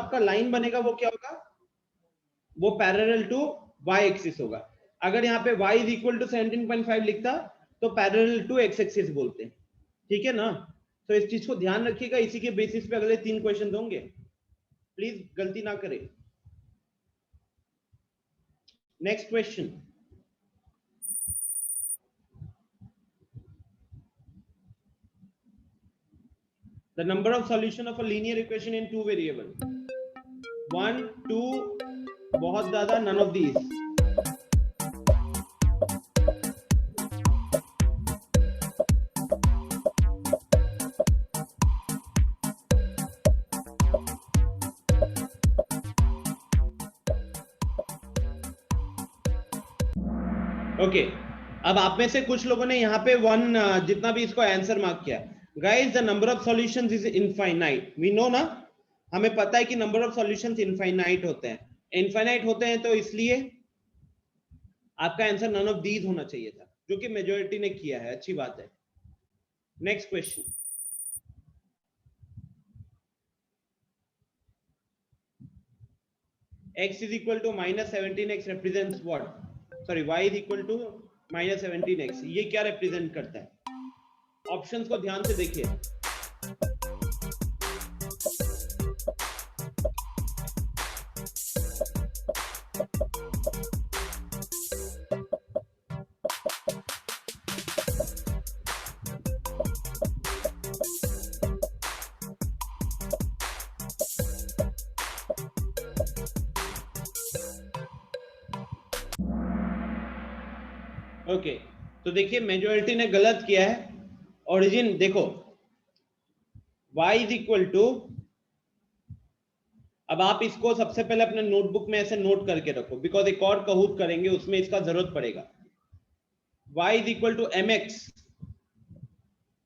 आपका लाइन बनेगा वो क्या होगा, वो पैरेलल टू y एक्सिस होगा। अगर यहाँ पे y इज इक्वल टू 17.5 लिखता तो पैरेलल टू x एक्सिस बोलते हैं, ठीक है ना। तो इस चीज को ध्यान रखिएगा, इसी के बेसिस पे अगले 3 क्वेश्चन होंगे, प्लीज गलती ना करें। Next question, the number of solution of a linear equation in 2 variable, 1 2, बहुत ज्यादा, none of these। ओके अब आप में से कुछ लोगों ने यहाँ पे 1 जितना भी इसको आंसर मार्क किया। Guys the number of solutions is infinite, we know ना, हमें पता है कि नंबर ऑफ सॉल्यूशंस इनफाइनाइट होते हैं। इनफाइनाइट होते हैं तो इसलिए आपका आंसर नन ऑफ दीज होना चाहिए था, जो कि मेजॉरिटी ने किया है, अच्छी बात है। Next question, x is equal to minus 17x represents what? Sorry, y is equal to minus 17x, ये क्या represent करता है? ऑप्शंस को ध्यान से देखिए। ओके तो देखिए मेजॉरिटी ने गलत किया है। ओरिजिन देखो, y इज इक्वल टू, अब आप इसको सबसे पहले अपने नोटबुक में ऐसे नोट करके रखो, बिकॉज एक और कहूत करेंगे उसमें इसका जरूरत पड़ेगा। y is equal to mx,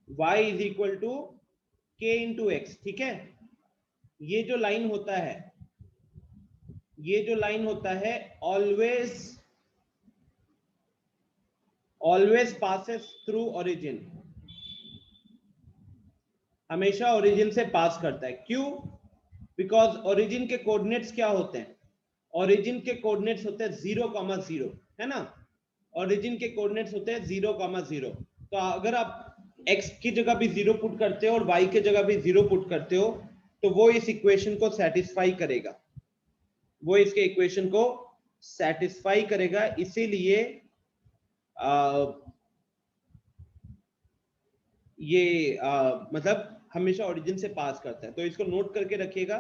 y is equal to k into x, ठीक है। ये जो लाइन होता है, ये जो लाइन होता है ऑलवेज पासेस थ्रू ओरिजिन, हमेशा ओरिजिन से पास करता है। क्यों? बिकॉज ओरिजिन के कोऑर्डिनेट्स क्या होते हैं? ओरिजिन के कोऑर्डिनेट्स होते हैं 0,0, है ना। ओरिजिन के कोऑर्डिनेट्स होते हैं 0,0। तो अगर आप x की जगह भी 0 पुट करते हो और y की जगह भी 0 पुट करते हो तो वो इस इक्वेशन को सेटिस्फाई करेगा, वो इसके इक्वेशन को सेटिस्फाई करेगा। इसीलिए ये मतलब हमेशा ओरिजिन से पास करता है। तो इसको नोट करके रखिएगा।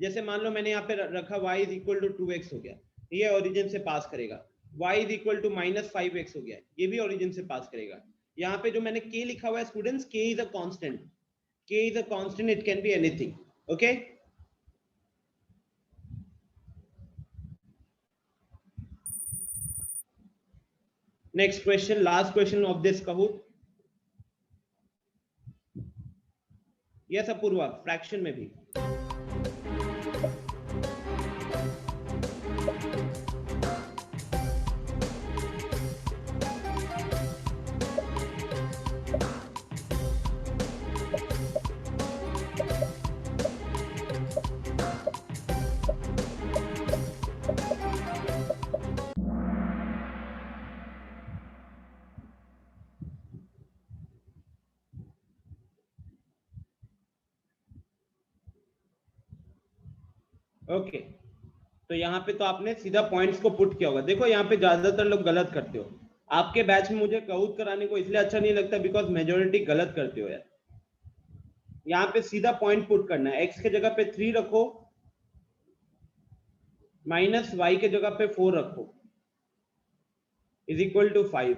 जैसे मान लो मैंने यहाँ पे रखा y is equal to 2x हो गया, ये ओरिजिन से पास करेगा। y is equal to -5x हो गया, ये भी ओरिजिन से पास करेगा। यहाँ पे जो मैंने k लिखा हुआ है students, k is a constant, k is a constant, it can be anything, okay. Next question, last question of this Kahoot. Yes Apoorva, fraction में भी। ओके तो यहाँ पे तो आपने सीधा पॉइंट्स को पुट किया होगा। देखो यहाँ पे ज्यादातर लोग गलत करते हो। आपके बैच में मुझे कहूत कराने को इसलिए अच्छा नहीं लगता बिकॉज मेजोरिटी गलत करते हो यार। यहाँ पे सीधा पॉइंट पुट करना है, x के जगह पे 3 रखो, माइनस y के जगह पे 4 रखो, इज इक्वल टू 5,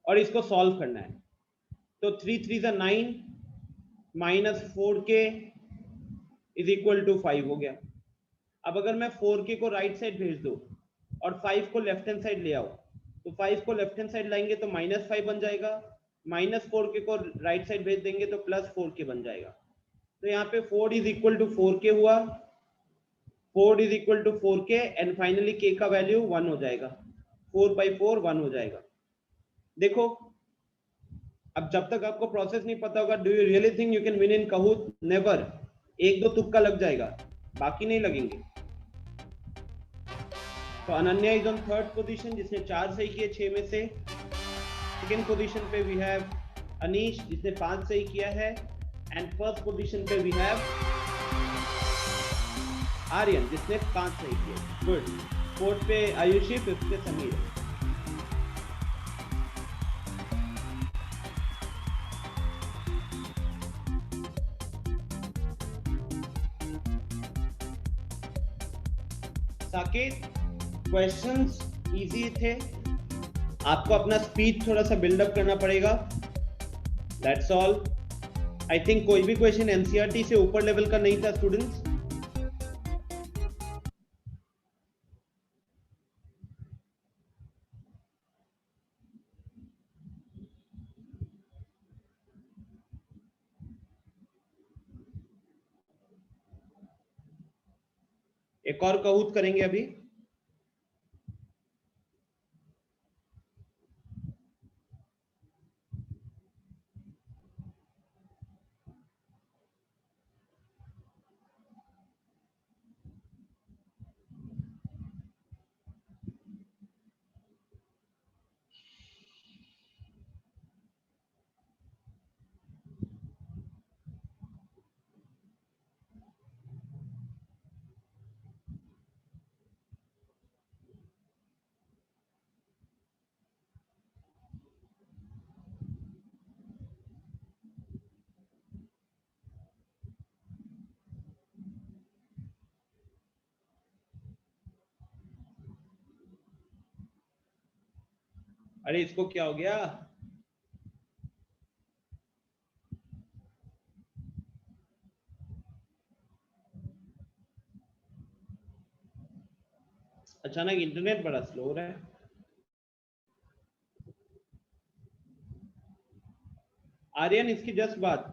और इसको सॉल्व करना है। तो 3 3 = 9, minus 4k is equal to 5 हो गया। अब अगर मैं 4k को राइट साइड भेज दूं और 5 को लेफ्ट हैंड साइड ले आओ, तो 5 को लेफ्ट हैंड साइड लाएंगे तो -5 बन जाएगा, -4k को राइट साइड भेज देंगे तो +4k बन जाएगा। तो यहाँ पे 4 इज इक्वल टू 4k हुआ, 4 is equal to 4k, and finally k का वैल्यू 1 हो जाएगा, 4/4 1 हो जाएगा। देखो अब जब तक आपको प्रोसेस नहीं पता होगा, do you really think you can win in कहूत? Never. एक दो तुक्का लग जाएगा, बाकी नहीं लगेंगे। तो Ananya is on third position जिसने 4 सही किए 6 में से। सेकेंड पोजीशन पे वी हैव अनीश जिसने 5 सही किया है। एंड फर्स्ट पोजीशन पे वी हैव आर्यन जिसने 5 सही किए। गुड। फोर्थ पे आयुषी, फिफ्थ पे समीर। साकेत, क्वेश्चंस इजी थे, आपको अपना स्पीच थोड़ा सा बिल्डअप करना पड़ेगा, दैट्स ऑल। आई थिंक कोई भी क्वेश्चन एनसीईआरटी से ऊपर लेवल का नहीं था स्टूडेंट्स। एक और कहूत करेंगे अभी। अरे इसको क्या हो गया? अचानक इंटरनेट बड़ा स्लो हो रहा है। आर्यन इसकी जस्ट बात,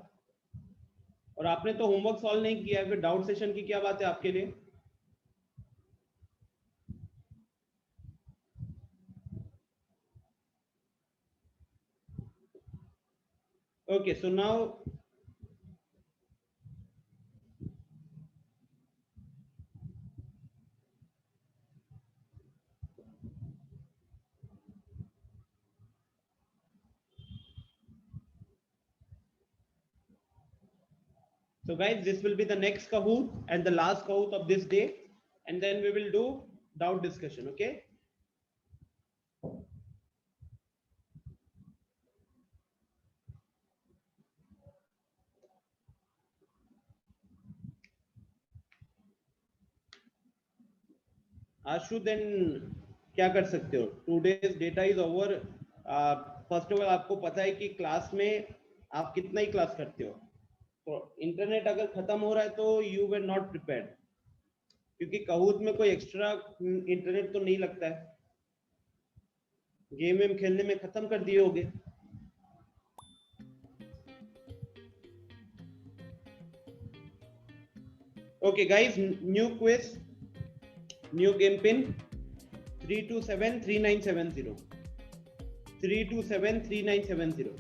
और आपने तो होमवर्क सॉल्व नहीं किया है, फिर डाउट सेशन की क्या बात है आपके लिए? Okay, so now so guys, this will be the next Kahoot and the last Kahoot of this day, and then we will do doubt discussion. Okay, Ashu, then क्या कर सकते हो? 2 days data is over. First of all आपको पता है कि class में आप कितना ही क्लास करते हो, तो इंटरनेट अगर खत्म हो रहा है तो यू वर नॉट प्रिपेयर्ड, क्योंकि कहूत में कोई एक्स्ट्रा इंटरनेट तो नहीं लगता है, गेम वेम खेलने में खत्म कर दिए होगे। Okay guys, new quiz, new game pin 3273970 3273970।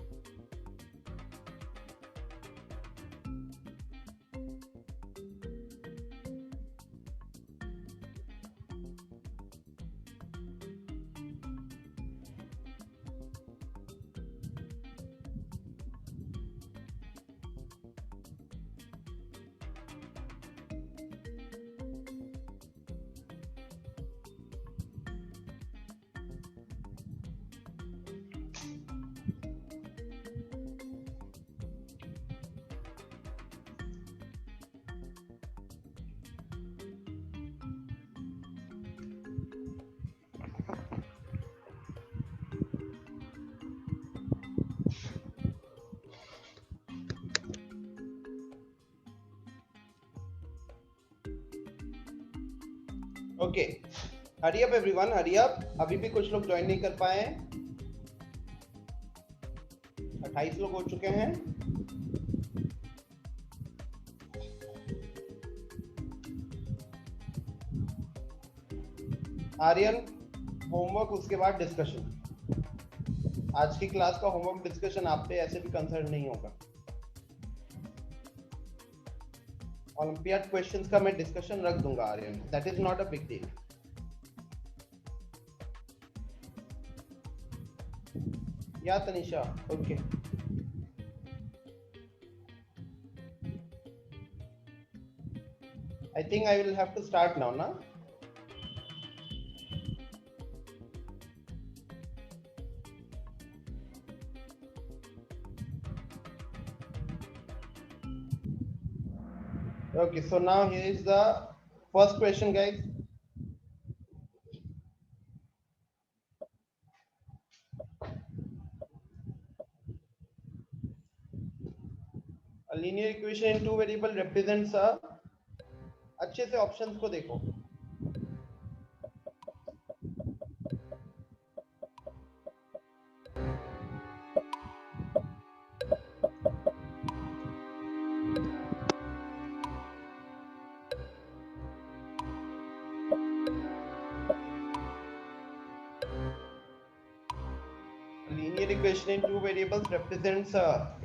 Okay, hurry up everyone, hurry up. अभी भी कुछ लोग ज्वाइन नहीं कर पाए हैं, 28 लोग हो चुके हैं। आर्यन, होमवर्क उसके बाद डिस्कशन। आज की क्लास का होमवर्क डिस्कशन आप पे ऐसे भी कंसर्न नहीं होगा। ओलंपियाड क्वेश्चंस का मैं डिस्कशन रख दूंगा Aryan, that is not a big deal. या Tanisha, okay I think I will have to start now ना। Okay, so now here is the first question, guys. A linear equation in two variable represents a, अच्छे से options को देखो। Linear equation in two variables represents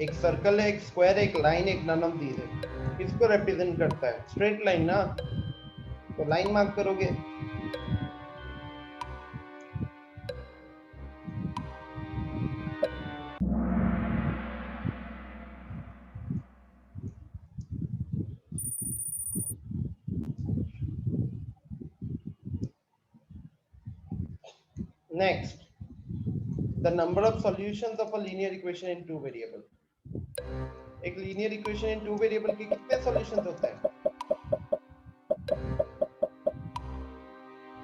एक circle है, एक square है, एक लाइन, एक नन ऑफ दीज है। किसको रिप्रेजेंट करता है? स्ट्रेट लाइन ना, तो लाइन मार्क करोगे। Next, the number of solutions of a linear equation in two variable. एक linear equation in two variable के कितने सॉल्यूशंस होते हैं?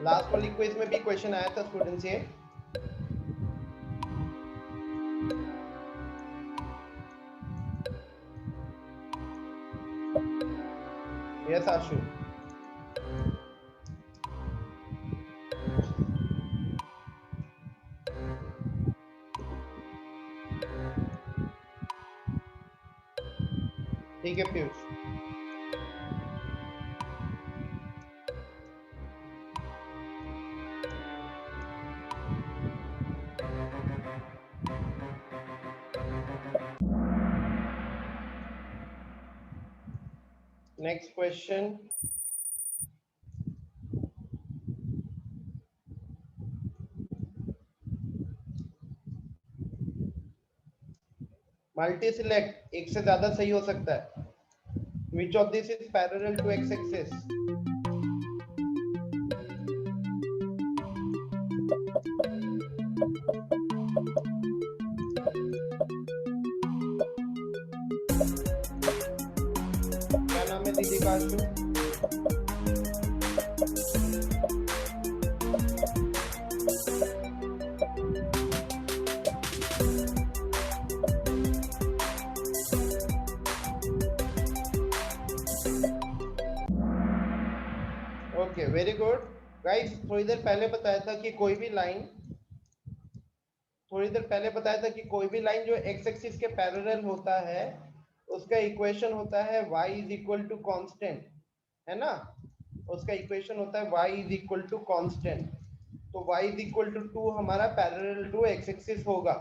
लास्ट वाली क्विज में भी क्वेश्चन आया था स्टूडेंट्स ये। यस आशु, ठीक है Piyush. Next question, multi select एक से ज्यादा सही हो सकता है। Which of this is parallel to x-axis? क्या नाम है दीदी का? आशु, ओके वेरी गुड गाइस। थोड़ी देर पहले बताया था कि कोई भी लाइन, जो एक्स एक्सिस के पैरेलल होता है उसका इक्वेशन होता है y is equal to constant, है ना? उसका इक्वेशन होता है y is equal to constant. तो y इज इक्वल टू 2 हमारा पैरेलल टू एक्स एक्सिस होगा।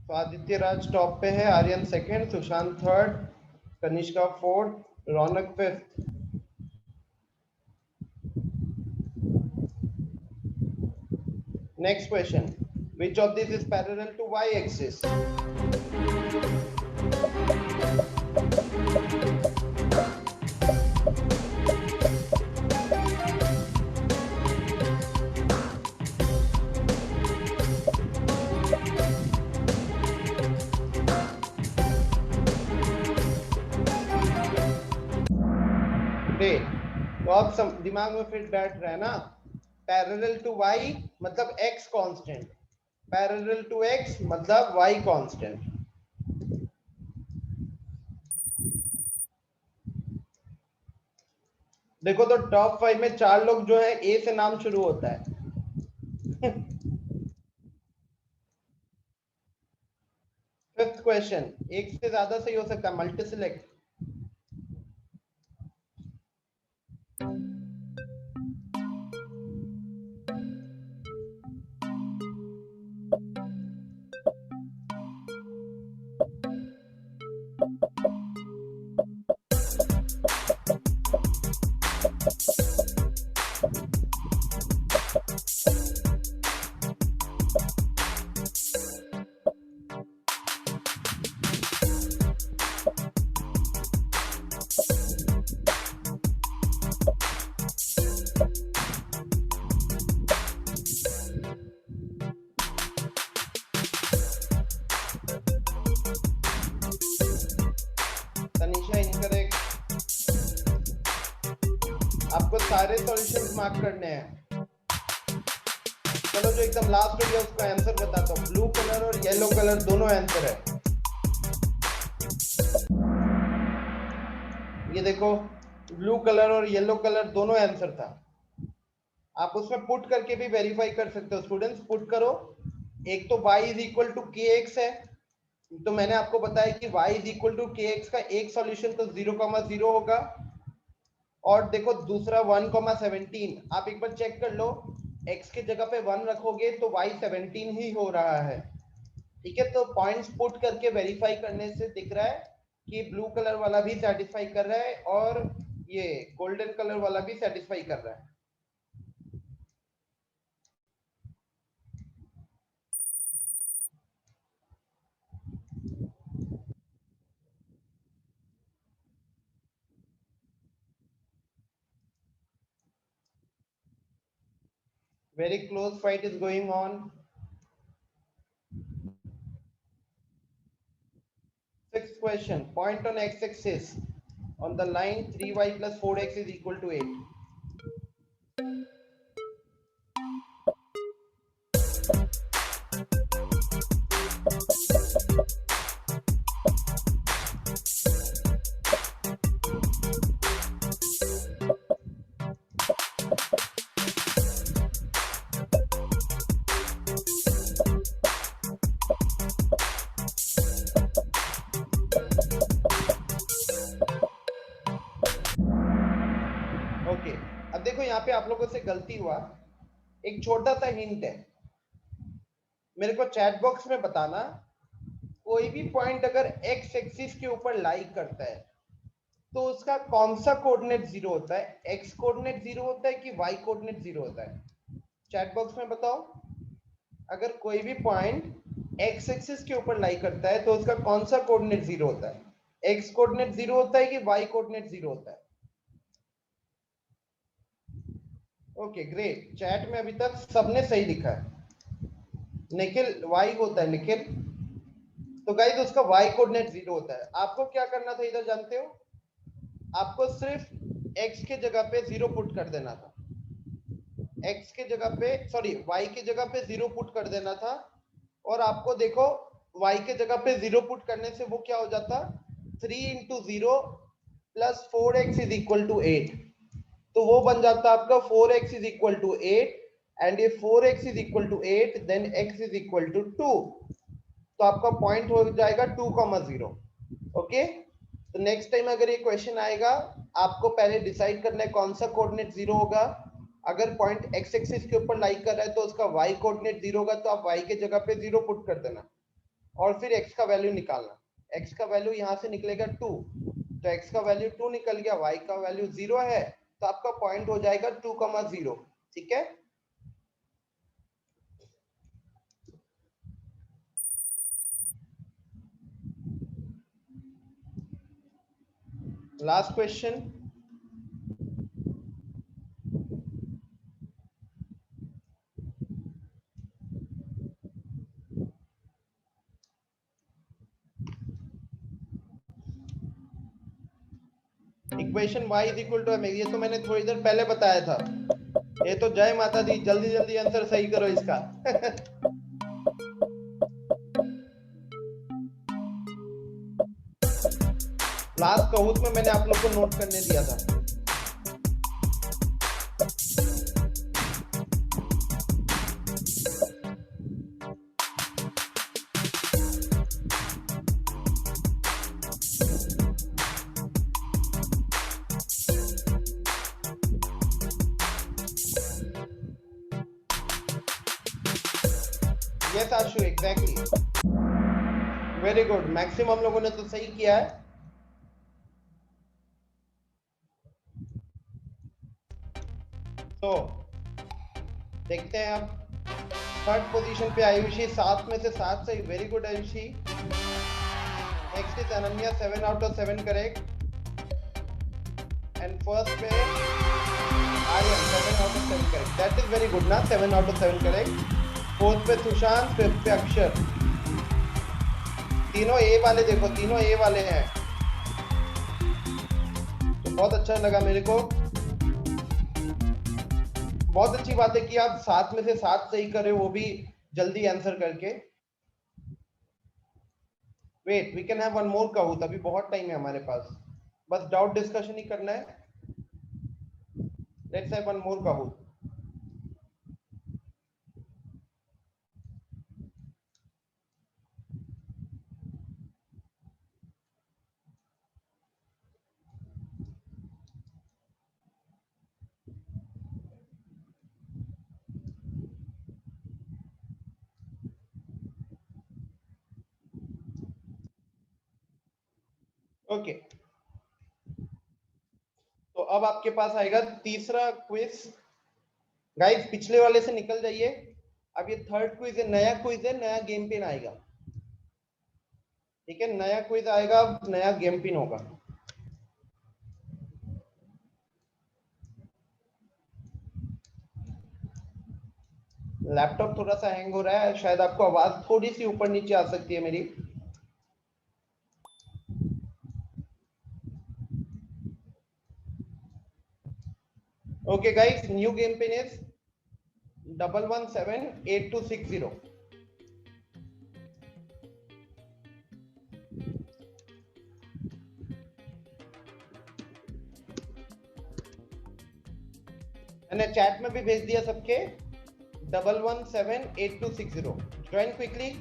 तो आदित्य राज टॉप पे है, Aryan second, Sushant third, Kanishka fourth, Raunak fifth. Next question, which of these is parallel to y axis? तो अब दिमाग में फिट बैठ रहा है ना, पैरेलल टू y मतलब x constant, parallel to x मतलब y कांस्टेंट। देखो तो टॉप 5 में 4 लोग जो है ए से नाम शुरू होता है। फिफ्थ क्वेश्चन, एक से ज्यादा सही हो सकता है, मल्टी सिलेक्ट। तनिषा इनकरेक्ट। आपको सारे सॉल्यूशंस मार्क करने हैं। चलो जो एकदम लास्ट हो गया उसका आंसर बताता हूँ। ब्लू कलर और येलो कलर दोनों आंसर है। ये देखो ब्लू कलर और येलो कलर दोनों आंसर था। आप उसमें पुट करके भी वेरीफाई कर सकते हो। स्टूडेंट्स पुट करो। एक तो y is equal to kx है, तो मैंने आपको बताया कि y is equal to kx का एक सॉल्यूशन तो 0,0 होगा, और देखो दूसरा 1,17। आप एक बार चेक कर लो, x के जगह पे 1 रखोगे तो y 17 ही हो रहा है। ठीक है, तो पॉइंट्स पुट करके वेरीफाई करने से दिख रहा है कि ब्लू कलर वाला भी सेटिस्फाई कर रहा है और ये गोल्डन कलर वाला भी सेटिस्फाई कर रहा है। Very close fight is going on. Sixth question. Point on x-axis on the line 3y plus 4x is equal to 8. Okay, अब देखो यहाँ पे आप लोगों से गलती हुआ। एक छोटा सा हिंट है, मेरे को चैट बॉक्स में बताना, कोई भी पॉइंट अगर एक्स एक्सिस के ऊपर लाई करता है तो उसका कौन सा कोऑर्डिनेट 0 होता है? एक्स कोऑर्डिनेट 0 होता है कि वाई कोऑर्डिनेट 0 होता है? चैट बॉक्स में बताओ। अगर कोई भी पॉइंट एक्स एक्सिस के ऊपर लाई करता है तो उसका कौन सा कोऑर्डिनेट 0 होता है? एक्स कोऑर्डिनेट 0 होता है कि वाई कोऑर्डिनेट 0 होता है? ओके ग्रेट, चैट में अभी तक सबने सही लिखा है। निखिल वाई होता है, निखिल। तो गाइस उसका वाई कोऑर्डिनेट 0 होता है। आपको क्या करना था इधर जानते हो? आपको सिर्फ x के जगह पे 0 पुट कर देना था। x के जगह पे सॉरी y के जगह पे 0 पुट कर देना था, और आपको देखो y के जगह पे 0 पुट करने से वो क्या हो जाता? 3 into 0 plus 4x is equal to 8। तो वो बन जाता आपका 4x is equal to 8, and if 4x is equal to 8 then x is equal to 2। तो आपका पॉइंट हो जाएगा 2,0। ओके, तो नेक्स्ट टाइम अगर ये क्वेश्चन आएगा, आपको पहले डिसाइड करना है कौन सा कोऑर्डिनेट 0 होगा। अगर पॉइंट एक्स एक्सिस के ऊपर लाई कर रहा है तो उसका वाई कोऑर्डिनेट 0 होगा, तो आप वाई के जगह पे 0 पुट कर देना और फिर एक्स का वैल्यू निकालना। एक्स का वैल्यू यहाँ से निकलेगा 2, तो एक्स का वैल्यू 2 निकल गया, वाई का वैल्यू 0 है, तो आपका पॉइंट हो जाएगा 2,0। ठीक है, last question. Equation y is equal to mx, ये तो मैंने थोड़ी देर पहले बताया था। ये तो जय माता दी, जल्दी जल्दी आंसर सही करो इसका। लास्ट कहूत में मैंने आप लोग को नोट करने दिया था। यस आशु, एग्जैक्टली, वेरी गुड। मैक्सिमम लोगों ने तो सही किया है। तो देखते हैं अब थर्ड पोजीशन पे आयुषी, 7 में से 7 सही, very good Aayushi. Next is Ananya, 7 out of 7 correct. And first पे Aryan, 7 out of 7 correct. That is very good ना, 7 out of 7 करेक्ट। फोर्थ पे सुशांत, फिफ्थ पे अक्षर। तीनों ए वाले देखो, तीनों ए वाले हैं। बहुत अच्छा लगा मेरे को। बहुत अच्छी बात है कि आप 7 में से 7 सही कर रहे हो, वो भी जल्दी आंसर करके। Wait, we can have one more Kahoot, अभी बहुत टाइम है हमारे पास, बस डाउट डिस्कशन ही करना है। Let's have one more Kahoot. Okay, तो अब आपके पास आएगा तीसरा क्विज। गाइस पिछले वाले से निकल जाइए, अब ये थर्ड क्विज है, नया क्विज है, नया गेम पिन आएगा। ठीक है, नया क्विज आएगा, नया गेम पिन होगा। लैपटॉप थोड़ा सा हैंग हो रहा है, शायद आपको आवाज थोड़ी सी ऊपर नीचे आ सकती है मेरी। Okay guys, new game pin is 1178260। मैंने चैट में भी भेज दिया सबके, 1178260। Join quickly.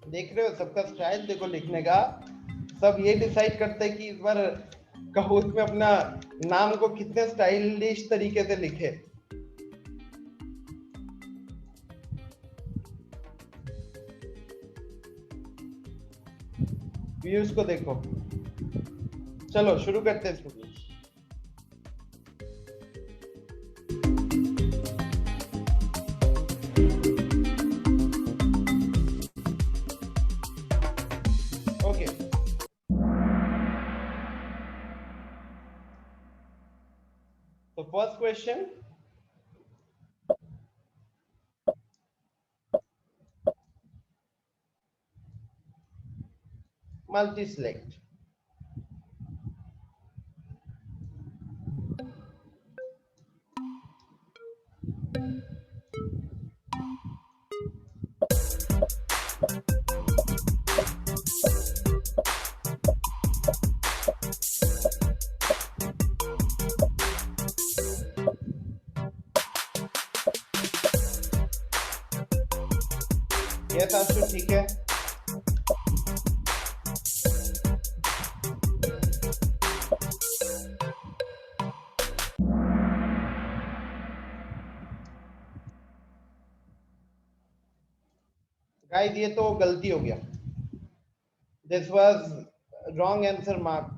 देख रहे हो सबका स्टाइल, देखो लिखने का, सब ये डिसाइड करते हैं कि इस बार काहूत में अपना नाम को कितने स्टाइलिश तरीके से लिखे। व्यूज को देखो। चलो शुरू करते हैं स्टूडेंट्स। ओके, तो first question, multi select. Yes Ashu, ठीक है। गाइस ये तो गलती हो गया, this was wrong answer mark.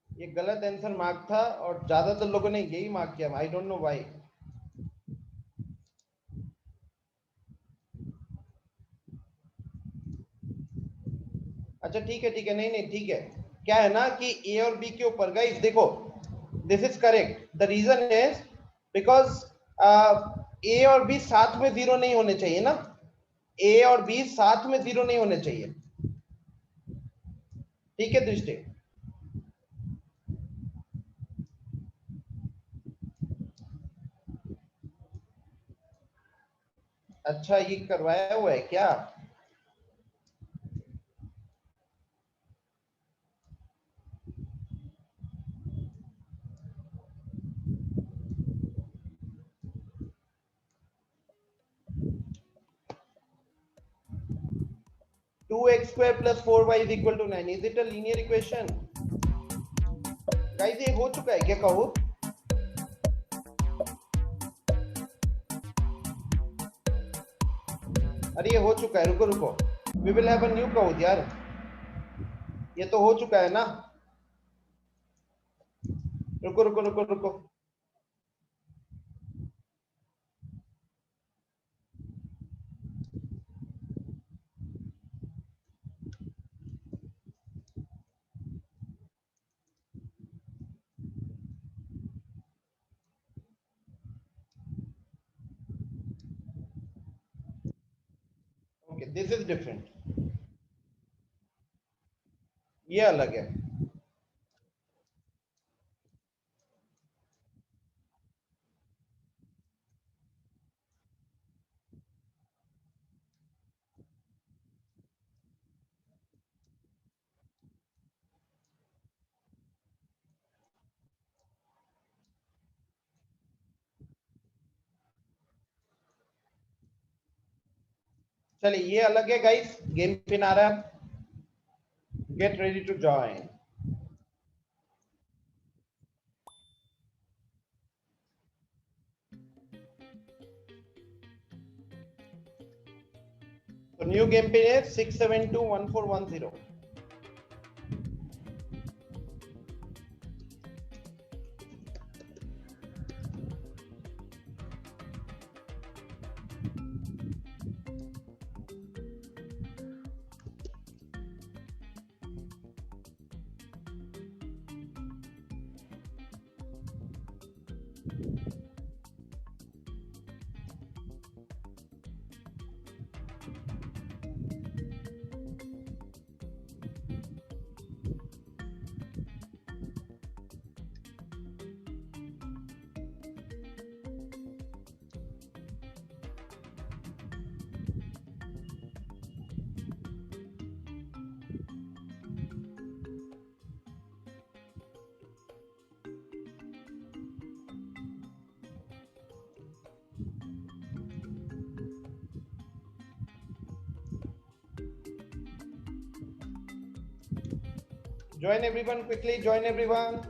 ये गलत आंसर मार्क था और ज्यादातर लोगों ने यही मार्क किया, आई डोंट नो व्हाई। अच्छा ठीक है ठीक है, नहीं नहीं ठीक है। क्या है ना कि ए और बी के ऊपर, गाइस देखो, this is correct. The reason is because A और बी साथ में 0 नहीं होने चाहिए ना, ए और बी साथ में 0 नहीं होने चाहिए। ठीक है दृष्टि, अच्छा ये करवाया हुआ है क्या? Two x square plus 4y is equal to 9, is it a linear equation? Guys ये हो चुका है क्या? कहो अरे ये हो चुका है, रुको रुको, we will have a new quiz यार, ये तो हो चुका है ना, रुको रुको रुको रुको, ओके दिस इज डिफरेंट, ये अलग है। चलिए ये अलग है गाइस, गेम पिन आ रहा है, गेट रेडी टू ज्वाइन। तो न्यू गेम पिन है 6721410। Join everyone quickly, join everyone.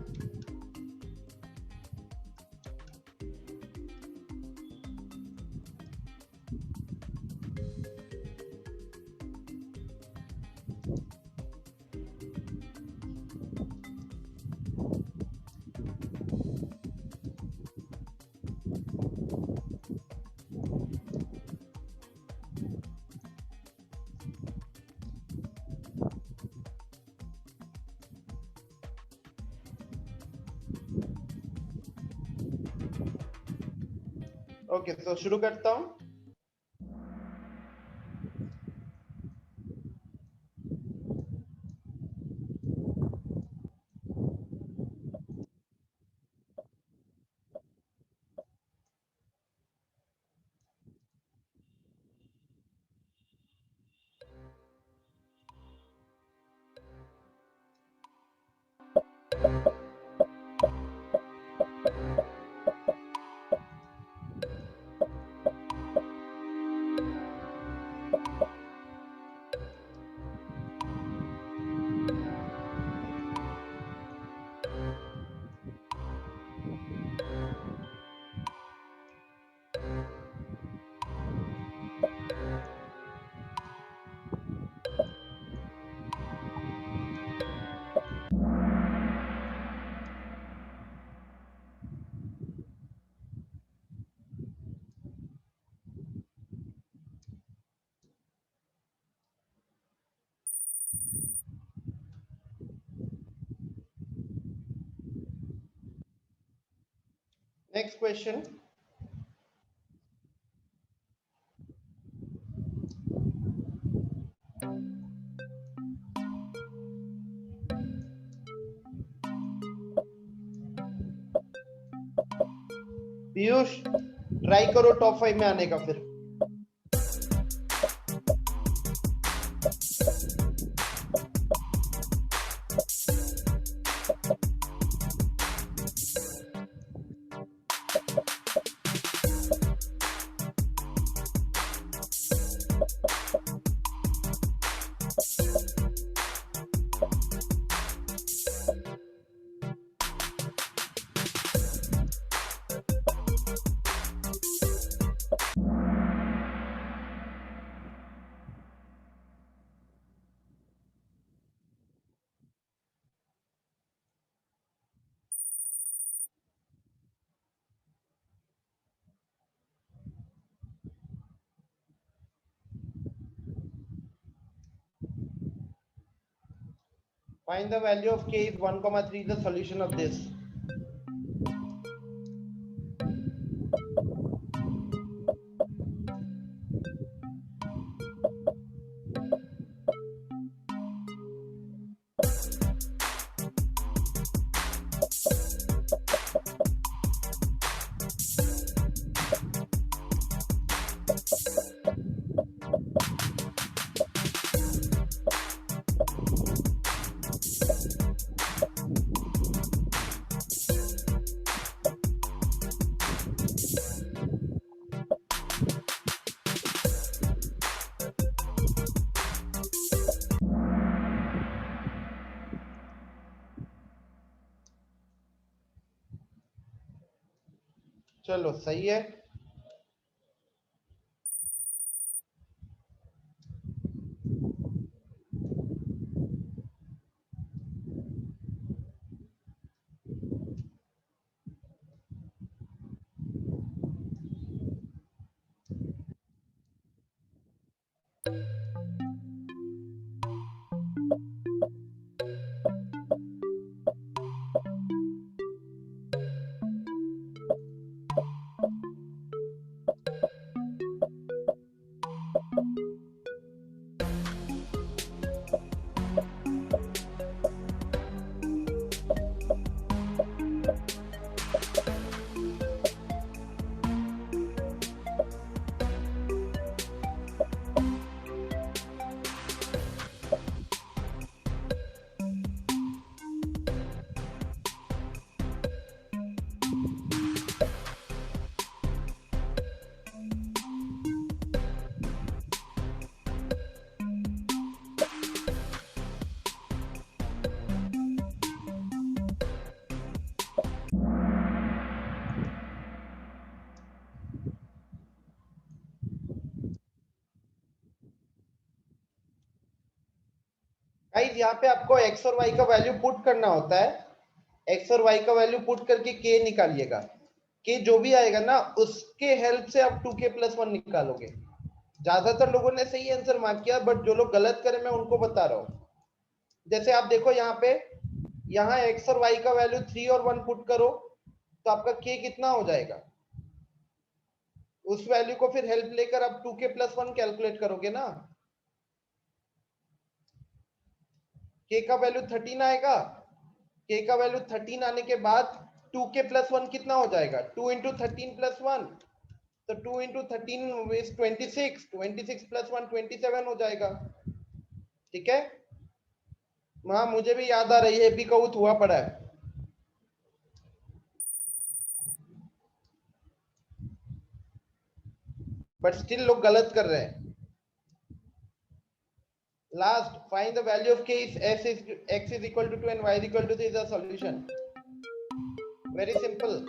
Okay तो शुरू करता हूं। Next question. पीयूष ट्राई करो टॉप 5 में आने का फिर। Find the value of k is 1 comma 3, the solution of this. चलो सही है। गाइस यहाँ पे आपको x और y का वैल्यू पुट करना होता है। x और y का वैल्यू पुट करके k निकालिएगा। k जो भी आएगा ना उसके हेल्प से आप 2k + 1 निकालोगे। ज्यादातर लोगों ने सही आंसर मार्क किया, बट जो लोग गलत करे मैं उनको बता रहा हूँ। जैसे आप देखो यहाँ पे, यहाँ x और y का वैल्यू 3 और 1 पुट करो तो आपका k कितना हो जाएगा। उस वैल्यू को फिर हेल्प लेकर आप 2k + 1 कैलकुलेट करोगे ना। k का वैल्यू 13 आएगा। k का वैल्यू 13 आने के बाद 2k + 1 कितना हो जाएगा, 2 × 13 + 1, तो 2 × 13 is 26, 26 + 1 27 हो जाएगा। ठीक है, हाँ मुझे भी याद आ रही है, भी कऊत हुआ पड़ा है, बट स्टिल लोग गलत कर रहे हैं। Last, find the value of k if x is equal to 2 and y is equal to 3 is the solution. Very simple.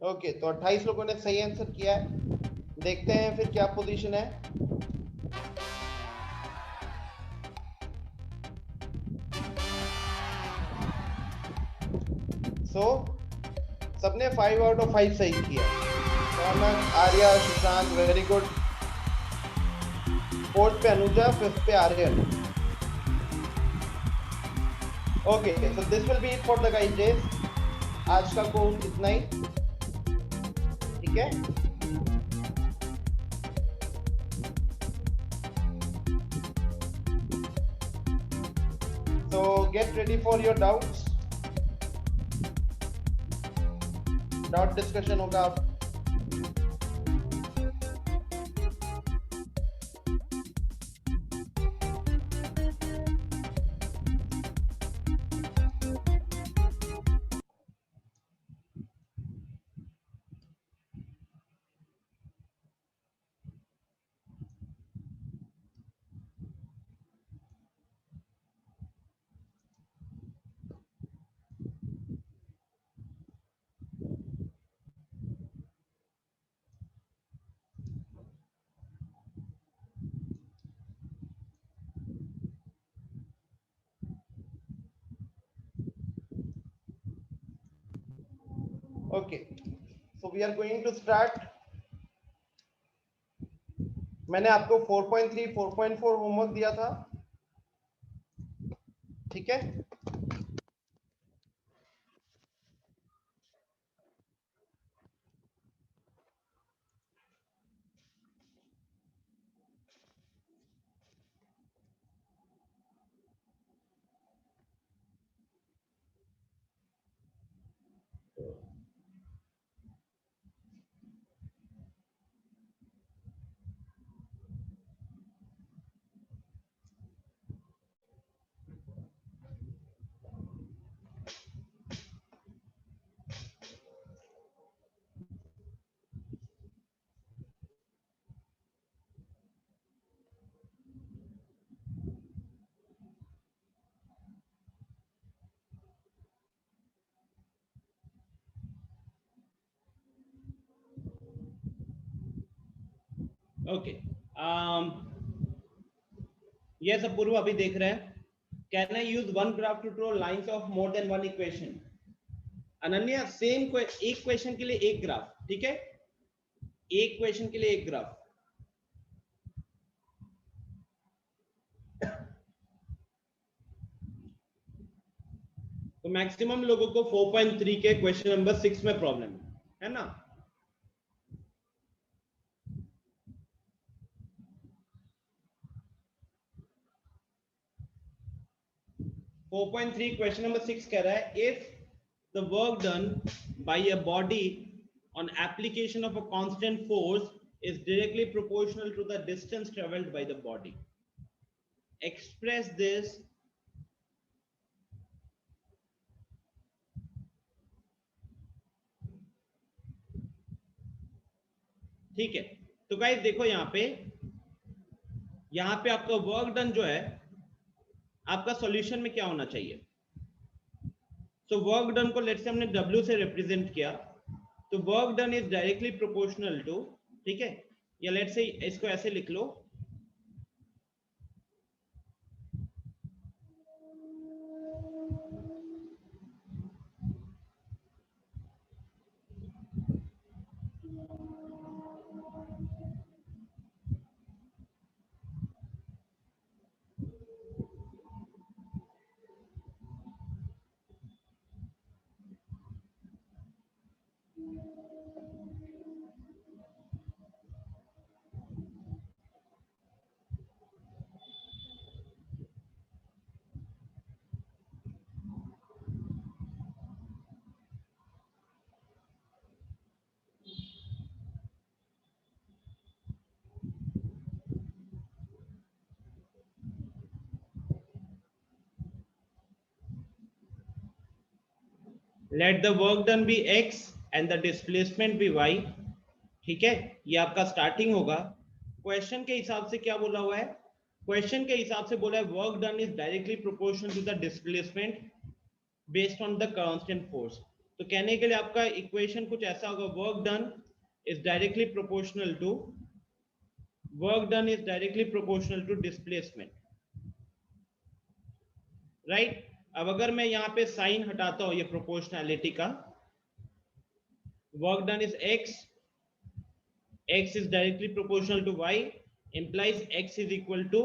Okay, तो 28 लोगों ने सही आंसर किया है। देखते हैं फिर क्या पोजीशन है। सो सबने 5 आउट ऑफ 5 सही किया। Raunak, Arya, Sushant, very good. Fourth पे अनुजा, फिफ्थ पे Aryan. Okay, so this will be it for the guys. आज का कोर्स इतना ही, ठीक है। So get ready for your doubts. Doubt discussion होगा। Okay, so we are going to start. मैंने आपको 4.3 4.4 होमवर्क दिया था, ठीक है। ओके, ये सब पूर्व अभी देख रहे हैं। Can I use one graph to draw lines of more than one equation? Ananya, same एक क्वेश्चन के लिए एक ग्राफ, ठीक है, एक क्वेश्चन के लिए एक ग्राफ। तो मैक्सिमम लोगों को 4.3 के क्वेश्चन नंबर 6 में प्रॉब्लम है ना? क्वेश्चन नंबर 6 कह रहा है, if the work done by a body on application of a constant force is directly proportional to the distance traveled by the body. Express this ठीक है। तो गाइस देखो यहाँ पे आपका वर्क डन जो है, आपका सॉल्यूशन में क्या होना चाहिए? तो वर्क डन को लेट्स से हमने W से रिप्रेजेंट किया, तो work done is directly proportional to, ठीक है, या लेट्स से इसको ऐसे लिख लो, let the work done be x and the displacement be y, ठीक है, ये आपका स्टार्टिंग होगा। क्वेश्चन के हिसाब से क्या बोला हुआ है? क्वेश्चन के हिसाब से बोला है work done is directly proportional to the displacement based on the constant force. तो कहने के लिए आपका इक्वेशन कुछ ऐसा होगा, work done is directly proportional to, work done is directly proportional to displacement, right. अब अगर मैं यहाँ पे साइन हटाता हूं ये प्रोपोर्शनैलिटी का, work done is x is directly proportional to y, implies x is equal to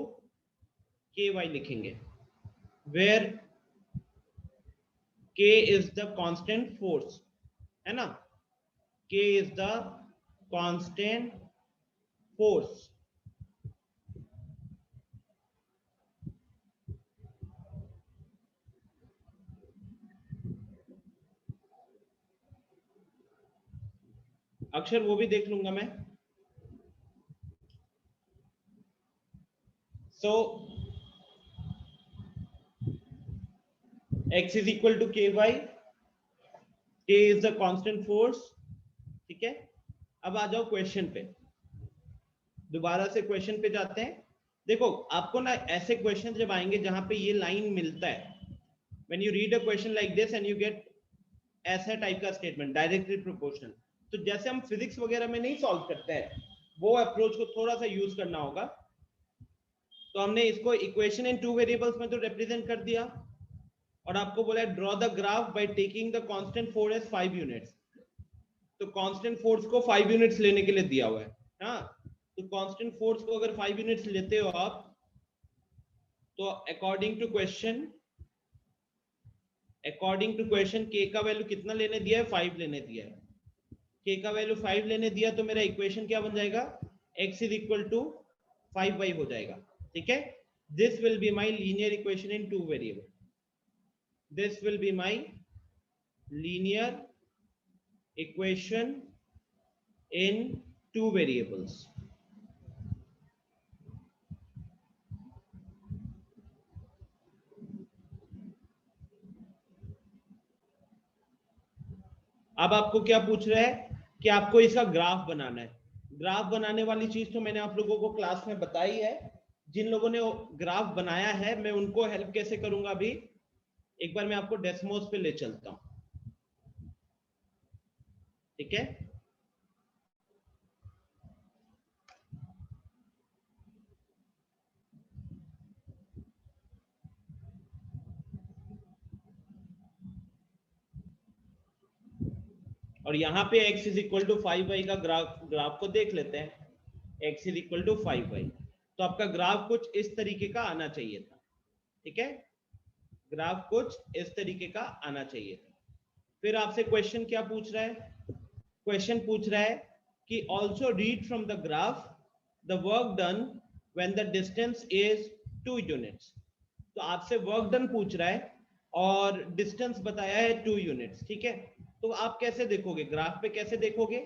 ky लिखेंगे, where k is the constant force, है ना, k is the constant force। अक्षर वो भी देख लूंगा मैं। So x is equal to ky, k is the constant force, ठीक है। अब आ जाओ क्वेश्चन पे, दोबारा से क्वेश्चन पे जाते हैं। देखो आपको ना ऐसे क्वेश्चन जब आएंगे जहां पे ये लाइन मिलता है, when you read a question like this and you get ऐसा टाइप का स्टेटमेंट डायरेक्टली प्रोपोर्शनल, तो जैसे हम फिजिक्स वगैरह में नहीं सॉल्व करते हैं, वो अप्रोच को थोड़ा सा यूज करना होगा। तो हमने इसको इक्वेशन इन टू वेरिएबल्स में तो रिप्रेजेंट कर दिया, और आपको बोला draw the graph by taking the constant force as 5 units. तो कांस्टेंट फोर्स को 5 यूनिट्स लेने के लिए दिया हुआ है। हाँ, तो कांस्टेंट फोर्स को अगर 5 यूनिट्स लेते हो आप, तो अकॉर्डिंग टू क्वेश्चन के का वैल्यू कितना लेने दिया है, 5 लेने दिया है। के का वैल्यू 5 लेने दिया, तो मेरा इक्वेशन क्या बन जाएगा, x is equal to 5y हो जाएगा। ठीक है, this will be my linear equation in 2 variable. This will be my linear equation in 2 variables. अब आपको क्या पूछ रहा है कि आपको इसका ग्राफ बनाना है। ग्राफ बनाने वाली चीज तो मैंने आप लोगों को क्लास में बताई है। जिन लोगों ने ग्राफ बनाया है मैं उनको हेल्प कैसे करूंगा, अभी एक बार मैं आपको डेस्मोस पे ले चलता हूं। ठीक है, और यहाँ पे x is equal to 5y का ग्राफ को देख लेते हैं। x is equal to 5y, तो आपका ग्राफ कुछ इस तरीके का आना चाहिए था। ठीक है, ग्राफ कुछ इस तरीके का आना चाहिए था। फिर आपसे क्वेश्चन क्या पूछ रहा है, क्वेश्चन पूछ रहा है कि also read from the graph the work done when the distance is 2 units. तो आपसे वर्क डन पूछ रहा है और डिस्टेंस बताया है 2 यूनिट्स। ठीक है, तो आप कैसे देखोगे, ग्राफ पे कैसे देखोगे,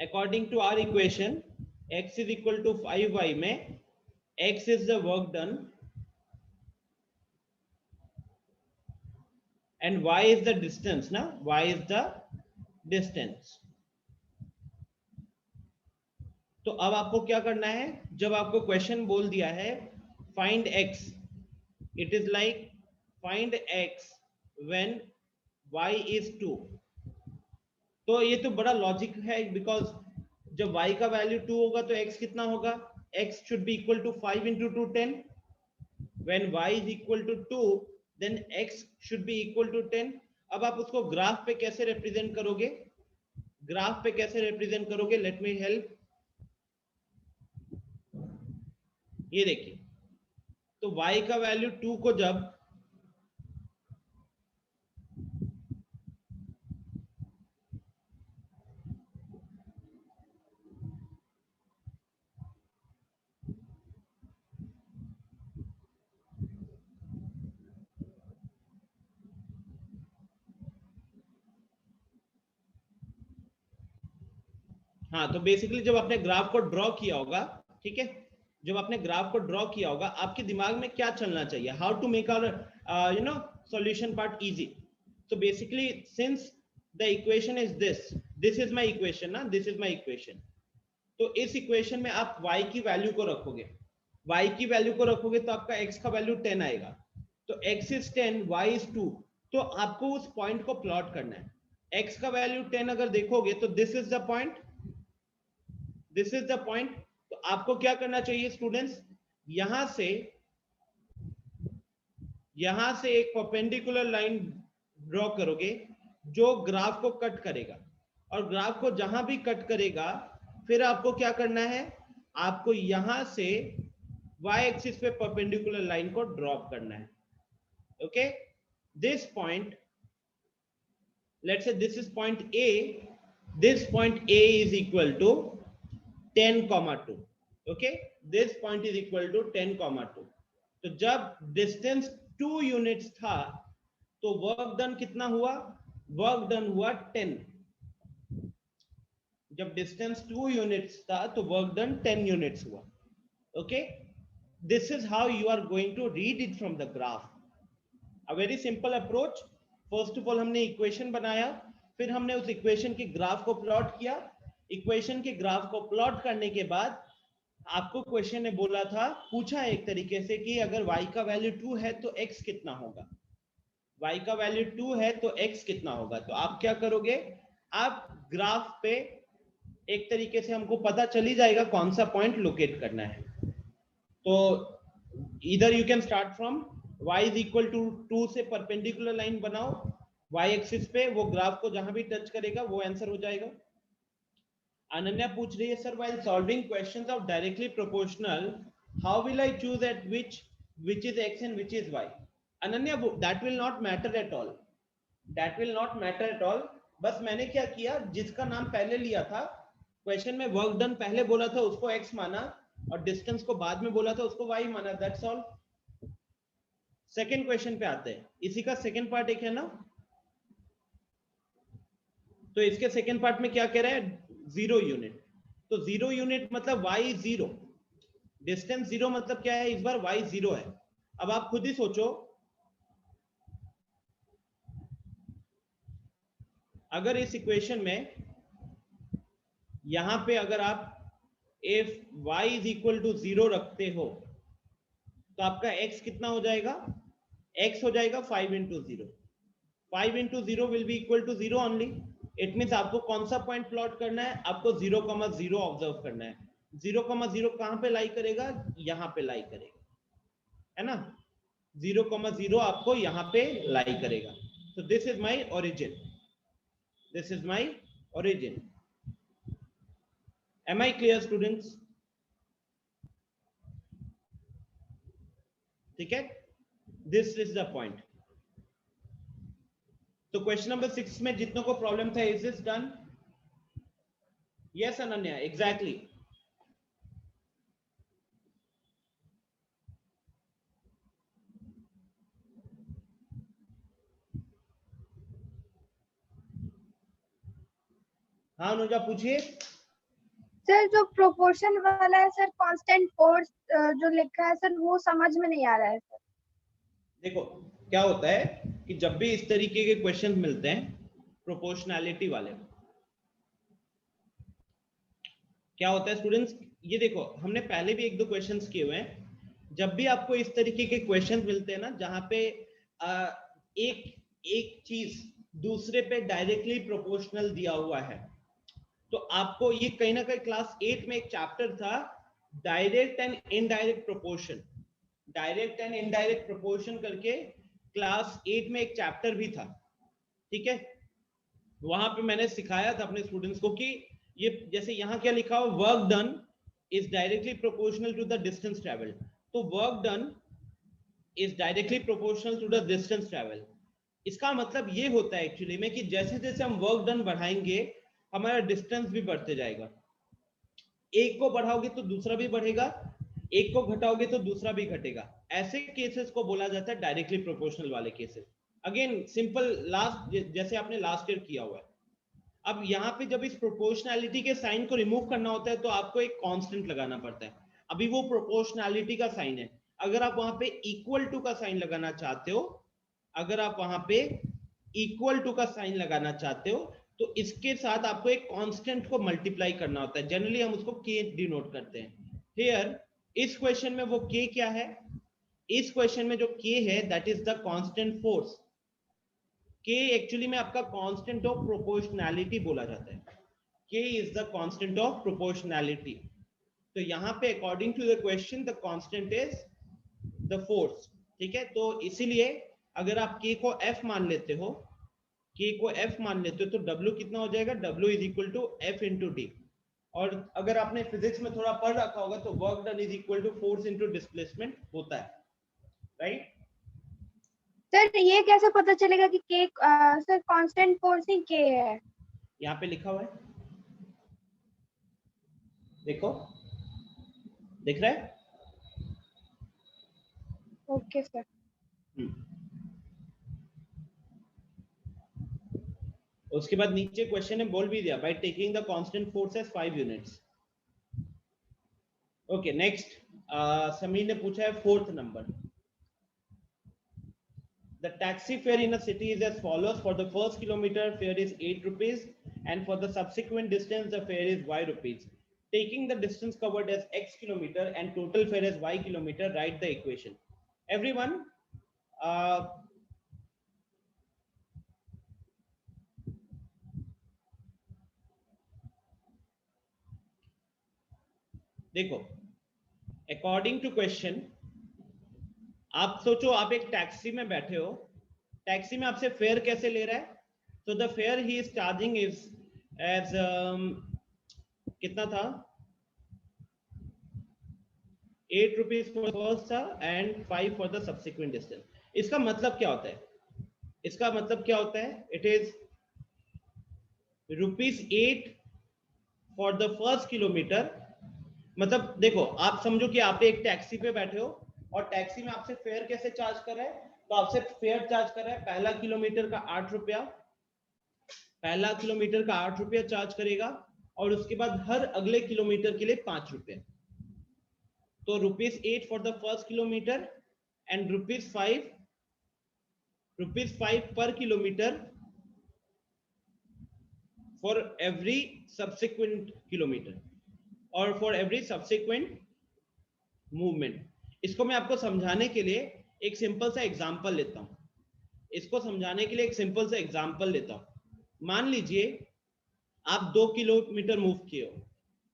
according to our equation x is equal to 5y में x is the work done and y is the distance ना, y is the distance। तो अब आपको क्या करना है, जब आपको क्वेश्चन बोल दिया है find x, it is like find x when y is 2। तो ये तो बड़ा लॉजिक है, बिकॉज जब y का वैल्यू 2 होगा तो x कितना होगा, x should be equal to 5 into 2 10। when y is equal to 2 then x should be equal to 10। अब आप उसको ग्राफ पे कैसे रिप्रेजेंट करोगे, ग्राफ पे कैसे रिप्रेजेंट करोगे, लेट मी हेल्प। ये देखिए, तो y का वैल्यू 2 को जब हाँ, तो बेसिकली जब आपने ग्राफ को ड्रॉ किया होगा, ठीक है, जब आपने ग्राफ को ड्रॉ किया होगा, आपके दिमाग में क्या चलना चाहिए, how to make our solution part easy. so basically since the equation is this is my equation ना, this is my equation। तो इस इक्वेशन में आप y की वैल्यू को रखोगे, y की वैल्यू को रखोगे तो आपका x का वैल्यू 10 आएगा। तो x is 10, y is 2। तो आपको उस पॉइंट को प्लॉट करना है। x का वैल्यू 10 अगर देखोगे तो this is the point, this is the point. तो आपको क्या करना चाहिए स्टूडेंट्स, यहां से एक परपेंडिकुलर लाइन ड्रॉ करोगे जो ग्राफ को कट करेगा, और ग्राफ को जहां भी कट करेगा फिर आपको क्या करना है, आपको यहां से y एक्सिस पे परपेंडिकुलर लाइन को ड्रॉप करना है। Okay, this point, let's say this is point A, this point A is equal to 10,2। Okay, this point is equal to 10,2। तो जब डिस्टेंस 2 यूनिट्स था तो वर्क डन कितना हुआ, वर्क डन हुआ 10। जब डिस्टेंस 2 यूनिट्स था तो वर्क डन 10 यूनिट्स हुआ। Okay, this is how you are going to read it from the graph. A very simple approach. First of all हमने इक्वेशन बनाया, फिर हमने उस इक्वेशन के ग्राफ को प्लॉट किया। इक्वेशन के ग्राफ को प्लॉट करने के बाद आपको क्वेश्चन ने बोला था, पूछा एक तरीके से कि अगर y का वैल्यू 2 है तो x कितना होगा, y का वैल्यू 2 है तो x कितना होगा। तो आप क्या करोगे, आप ग्राफ पे एक तरीके से हमको पता चल ही जाएगा कौन सा पॉइंट लोकेट करना है। तो इधर you can start from y is equal to 2 से परपेंडिकुलर लाइन बनाओ, वाई एक्सिस पे वो ग्राफ को जहां भी टच करेगा वो आंसर हो जाएगा। अनन्या पूछ रही है sir while solving questions of directly proportional how will I choose at which is x and which is y? Ananya that will not matter at all, that will not matter at all। बस मैंने क्या किया, जिसका नाम पहले लिया था question में, वर्क डन पहले बोला था उसको x माना और डिस्टेंस को बाद में बोला था उसको y माना, दैट्स ऑल। सेकंड क्वेश्चन पे आते हैं, इसी का सेकंड पार्ट एक है ना, तो इसके सेकंड पार्ट में क्या कह रहा है, 0 यूनिट। तो 0 यूनिट मतलब y 0, डिस्टेंस 0 मतलब क्या है, इस बार y 0 है। अब आप खुद ही सोचो, अगर इस इक्वेशन में यहां पे अगर आप if y is equal to 0 रखते हो तो आपका x कितना हो जाएगा, x हो जाएगा 5 into 0। 5 into 0 will be equal to 0 only। It means आपको कौन सा पॉइंट प्लॉट करना है, आपको 0,0 ऑब्जर्व करना है। 0,0 कहां पे लाई करेगा, यहां पे लाई करेगा, है ना। 0,0 आपको यहां पे लाई करेगा। तो this is my origin, this is my origin. Am I clear students? ठीक है, दिस इज द पॉइंट। तो क्वेश्चन नंबर 6 में जितनों को प्रॉब्लम था, is this done? Yes Ananya, exactly. हाँ अनुजा पूछिए। सर जो प्रोपोर्शन वाला है सर, कांस्टेंट फोर्स जो लिखा है सर, वो समझ में नहीं आ रहा है सर। देखो क्या होता है कि जब भी इस तरीके के क्वेश्चंस मिलते हैं प्रोपोर्शनैलिटी वाले, क्या होता है स्टूडेंट्स, ये देखो हमने पहले भी एक दो क्वेश्चंस किए हुए हैं। जब भी आपको इस तरीके के क्वेश्चंस मिलते हैं ना, जहां पे एक चीज दूसरे पे डायरेक्टली प्रोपोर्शनल दिया हुआ है, तो आपको ये कहीं ना कहीं क्लास 8 में एक चैप्टर था direct and indirect proportion, direct and indirect proportion करके क्लास 8 में एक चैप्टर भी था, ठीक है। वहां पे मैंने सिखाया था अपने स्टूडेंट्स को कि ये जैसे यहाँ क्या लिखा हो, work done is directly proportional to the distance travel. तो work done is directly proportional to the distance travel. इसका मतलब ये होता है एक्चुअली में कि जैसे जैसे हम वर्क डन बढ़ाएंगे हमारा डिस्टेंस भी बढ़ते जाएगा। एक को बढ़ाओगे तो दूसरा भी बढ़ेगा, एक को घटाओगे तो दूसरा भी घटेगा। ऐसे केसेस को बोला जाता है डायरेक्टली प्रोपोर्शनल वाले केसेस। अगेन सिंपल, लास्ट जैसे आपने लास्ट ईयर किया हुआ है। अब यहाँ पे जब इस प्रोपोर्शनैलिटी के साइन को रिमूव करना होता है तो आपको एक कांस्टेंट लगाना पड़ता है। अभी वो प्रोपोर्शनैलिटी का साइन है, अगर आप वहां पे इक्वल टू का साइन लगाना चाहते हो, अगर आप वहां पे इक्वल टू का साइन लगाना चाहते हो तो इसके साथ आपको एक कांस्टेंट को मल्टीप्लाई करना होता है। जनरली हम उसको k डिनोट करते हैं। हियर इस क्वेश्चन में वो k क्या है, इस क्वेश्चन में जो k है that is the constant force. k actually में आपका कांस्टेंट ऑफ प्रोपोर्शनैलिटी बोला जाता है। k is the constant of proportionality. तो यहाँ पे according to the question the constant is the force, ठीक है। तो इसीलिए अगर आप k को f मान लेते हो, k को f मान लेते हो तो w कितना हो जाएगा, w is equal to f into D. और अगर आपने फिजिक्स में थोड़ा पढ़ रखा होगा तो work done is equal to force into displacement होता है, राइट। सर ये कैसे पता चलेगा कि के सर कांस्टेंट फोर्स ही के है? यहाँ पे लिखा हुआ है, देखो, दिख रहा है? Okay sir. उसके बाद नीचे क्वेश्चन ने बोल भी दिया by taking the constant force as 5 units. Okay next, Sameer ने पूछा है 4th number. The taxi fare in a city is as follows: for the first kilometer fare is 8 rupees and for the subsequent distance the fare is y rupees. Taking the distance covered as x kilometer and total fare as y kilometer, write the equation. Everyone, देखो according to question, आप सोचो आप एक taxi में बैठे हो, taxi में आपसे फेयर कैसे ले रहा है? तो the fare he is charging is as कितना था, 8 रुपीज फॉर फर्स्ट था and 5 for the subsequent distance. इसका मतलब क्या होता है? इसका मतलब क्या होता है? It is ₹8 for the first kilometre. मतलब देखो, आप समझो कि आप एक टैक्सी पे बैठे हो और टैक्सी में आपसे फेयर कैसे चार्ज कर रहा है? तो आपसे फेयर चार्ज कर रहा है, पहला किलोमीटर का 8 रुपया, पहला किलोमीटर का 8 रुपया चार्ज करेगा और उसके बाद हर अगले किलोमीटर के लिए 5 रुपये। तो ₹8 for the first kilometre and ₹5 पर kilometre for every subsequent kilometer or for every subsequent movement। इसको मैं आपको समझाने के लिए एक सिंपल सा एग्जांपल लेता हूं। इसको समझाने के लिए एक सिंपल सा एग्जांपल लेता हूं। मान लीजिए आप 2 किलोमीटर मूव किए हो,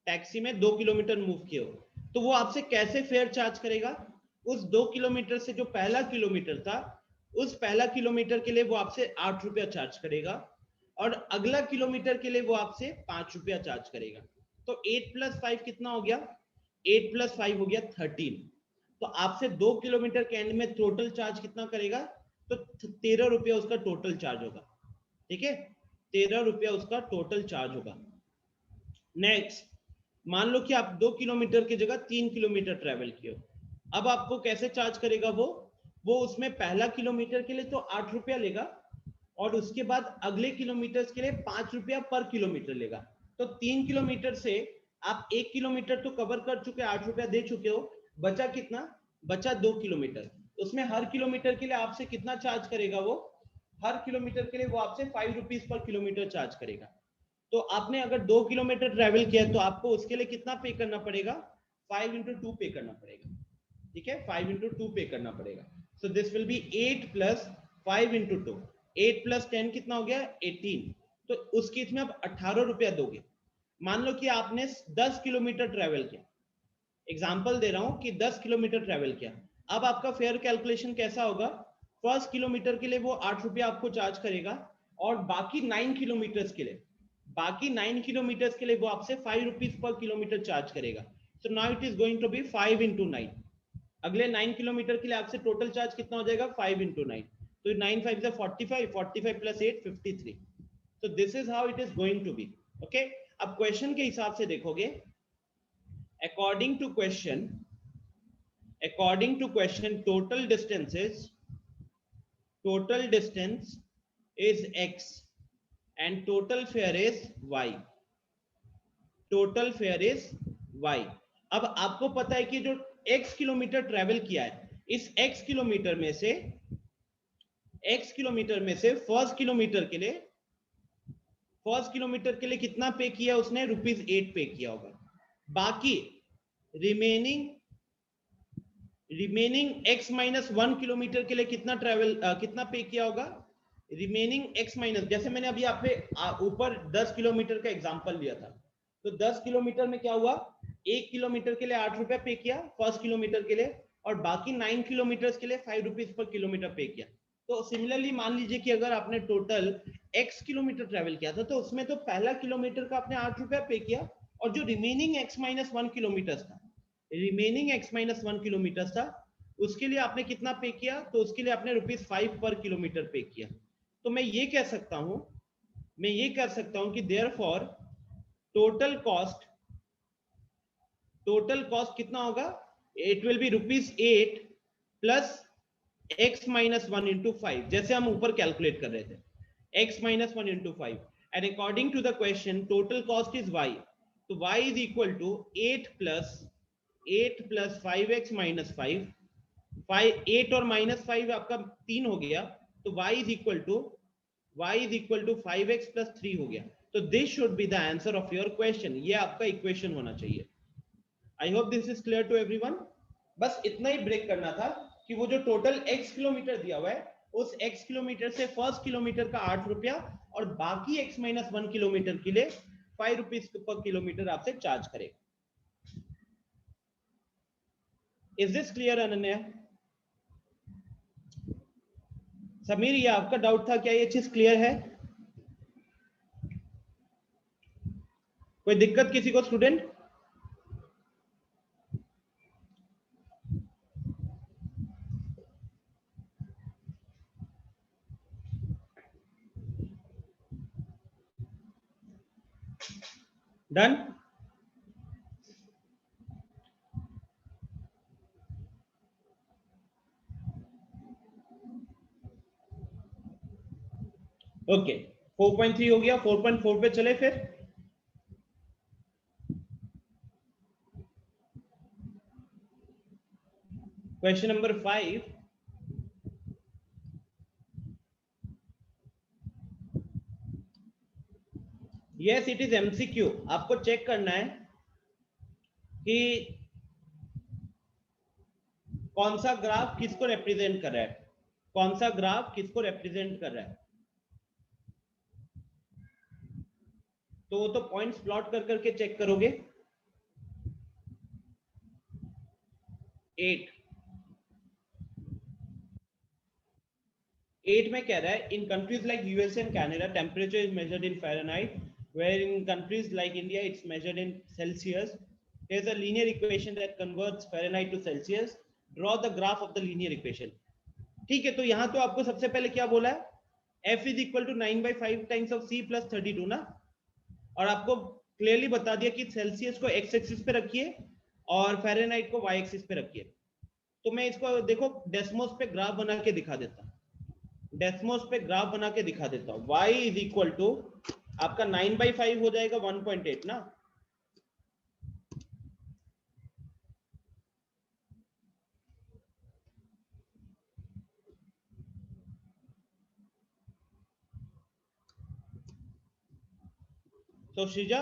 टैक्सी में 2 किलोमीटर मूव किए हो, तो वो आपसे कैसे फेयर चार्ज करेगा? उस 2 किलोमीटर से जो पहला किलोमीटर था, उस पहला किलोमीटर के लिए वो आपसे 8 रुपया चार्ज करेगा और अगला किलोमीटर के लिए वो आपसे 5 रुपया चार्ज करेगा। तो 8 + 5 कितना हो गया? 8 + 5 हो गया 13। तो आपसे 2 किलोमीटर के एंड में टोटल चार्ज कितना करेगा? तो 13 रुपया उसका टोटल चार्ज होगा। ठीक है, 13 रुपया उसका टोटल चार्ज होगा। नेक्स्ट, मान लो कि आप 2 किलोमीटर की जगह 3 किलोमीटर ट्रेवल किए हो। अब आपको कैसे चार्ज करेगा? वो उसमें पहला किलोमीटर के लिए तो 8 रुपया लेगा और उसके बाद अगले किलोमीटर के लिए 5 रुपया पर किलोमीटर लेगा। तो 3 किलोमीटर से आप 1 किलोमीटर तो कवर कर चुके, 8 रुपया दे चुके हो, बचा कितना? बचा 2 किलोमीटर। उसमें हर किलोमीटर के लिए आपसे कितना चार्ज करेगा? वो हर किलोमीटर के लिए वो आपसे 5 रुपीज पर किलोमीटर चार्ज करेगा। तो आपने अगर 2 किलोमीटर ट्रेवल किया तो आपको उसके लिए कितना पे करना पड़ेगा? 5 × 2 पे करना पड़ेगा। ठीक है, 5 × 2 पे करना पड़ेगा। सो दिस विल बी 8 + 5 × 2। 8 + 10 कितना हो गया? 18। तो उस केस में आप 18 रुपया दोगे। मान लो कि आपने 10 किलोमीटर ट्रेवल किया, एग्जाम्पल दे रहा हूं कि 10 किलोमीटर ट्रेवल किया। अब आपका फेयर कैलकुलेशन कैसा होगा? फर्स्ट किलोमीटर के लिए वो 8 रुपया आपको चार्ज करेगा और बाकी 9 किलोमीटर के लिए वो आपसे 5 रुपीज पर किलोमीटर चार्ज करेगा। So now it is going to be 5 × 9। अगले 9 किलोमीटर के लिए आपसे टोटल चार्ज कितना हो जाएगा? 5 × 9। तो 9 5 is 45, 45 + 8 53। so this is how it is going to be। okay, अब क्वेश्चन के हिसाब से देखोगे, according to question total distance is x and total fare is y। अब आपको पता है कि जो x किलोमीटर ट्रेवल किया है, इस x किलोमीटर में से फर्स्ट किलोमीटर के लिए कितना पे किया उसने? ₹8 पे किया होगा। बाकी रिमेनिंग x - 1 किलोमीटर के लिए कितना पे किया होगा? रिमेनिंग x - जैसे मैंने अभी आप पे ऊपर 10 किलोमीटर का एग्जांपल लिया था, तो 10 किलोमीटर में क्या हुआ? 1 किलोमीटर के लिए 8 रुपया पे किया फर्स्ट किलोमीटर के लिए और बाकी 9 किलोमीटर के लिए 5 रुपीज पर किलोमीटर पे किया। तो सिमिलरली मान लीजिए कि अगर आपने टोटल x किलोमीटर ट्रेवल किया था तो उसमें तो पहला किलोमीटर का आपने 8 रुपया पे किया और जो रिमेनिंग x - 1 किलोमीटर था उसके लिए आपने कितना पे किया? तो उसके लिए आपने ₹5 पर किलोमीटर पे किया। तो मैं ये कह सकता हूं कि देयरफॉर टोटल कॉस्ट कितना होगा? इट विल बी ₹8 + x - 1 × 5, जैसे हम ऊपर कैलकुलेट कर रहे थे, x - 1 × 5 and according to the question total cost is y। तो y is equal to 8 + 5x - 5, 8 और -5 आपका 3 हो गया, तो y is equal to 5x + 3 हो गया। तो this should be the answer of your question। ये आपका इक्वेशन होना चाहिए। I hope this is clear to everyone। बस इतना ही ब्रेक करना था कि वो जो टोटल x किलोमीटर दिया हुआ है, उस x किलोमीटर से फर्स्ट किलोमीटर का 8 रुपया और बाकी x - 1 किलोमीटर के लिए 5 रुपीज पर किलोमीटर आपसे चार्ज करेगा। Is this clear, Ananya? Sameer, ये आपका डाउट था, क्या ये चीज क्लियर है? कोई दिक्कत किसी को स्टूडेंट? डन? ओके, 4.3 हो गया, 4.4 पे चले फिर। Question number 5, yes it is MCQ. आपको चेक करना है कि कौन सा ग्राफ किसको रिप्रेजेंट कर रहा है, कौन सा ग्राफ किसको रिप्रेजेंट कर रहा है। तो वो तो पॉइंट्स प्लॉट कर करके चेक करोगे। 8 में कह रहा है, in countries like US and Canada temperature is measured in Fahrenheit, where in countries like India it's measured in Celsius. There's a linear equation that converts Fahrenheit to Celsius. Draw the graph of the linear equation. ठीक है, तो यहाँ तो आपको सबसे पहले क्या बोला है, F is equal to 9/5 times of C plus 32 ना, और आपको क्लियरली बता दिया कि सेल्सियस को x एक्सिस पे रखिए और फ़ारेनहाइट को y एक्सिस पे रखिए। तो मैं इसको देखो डेसिमल्स पे ग्राफ बना के दिखा देता हूँ, डेसिमल्स पे ग्राफ बना के दिखा देता हूँ। y इज इक्वल टू आपका 9/5 हो जाएगा 1.8 ना, तो श्रीजा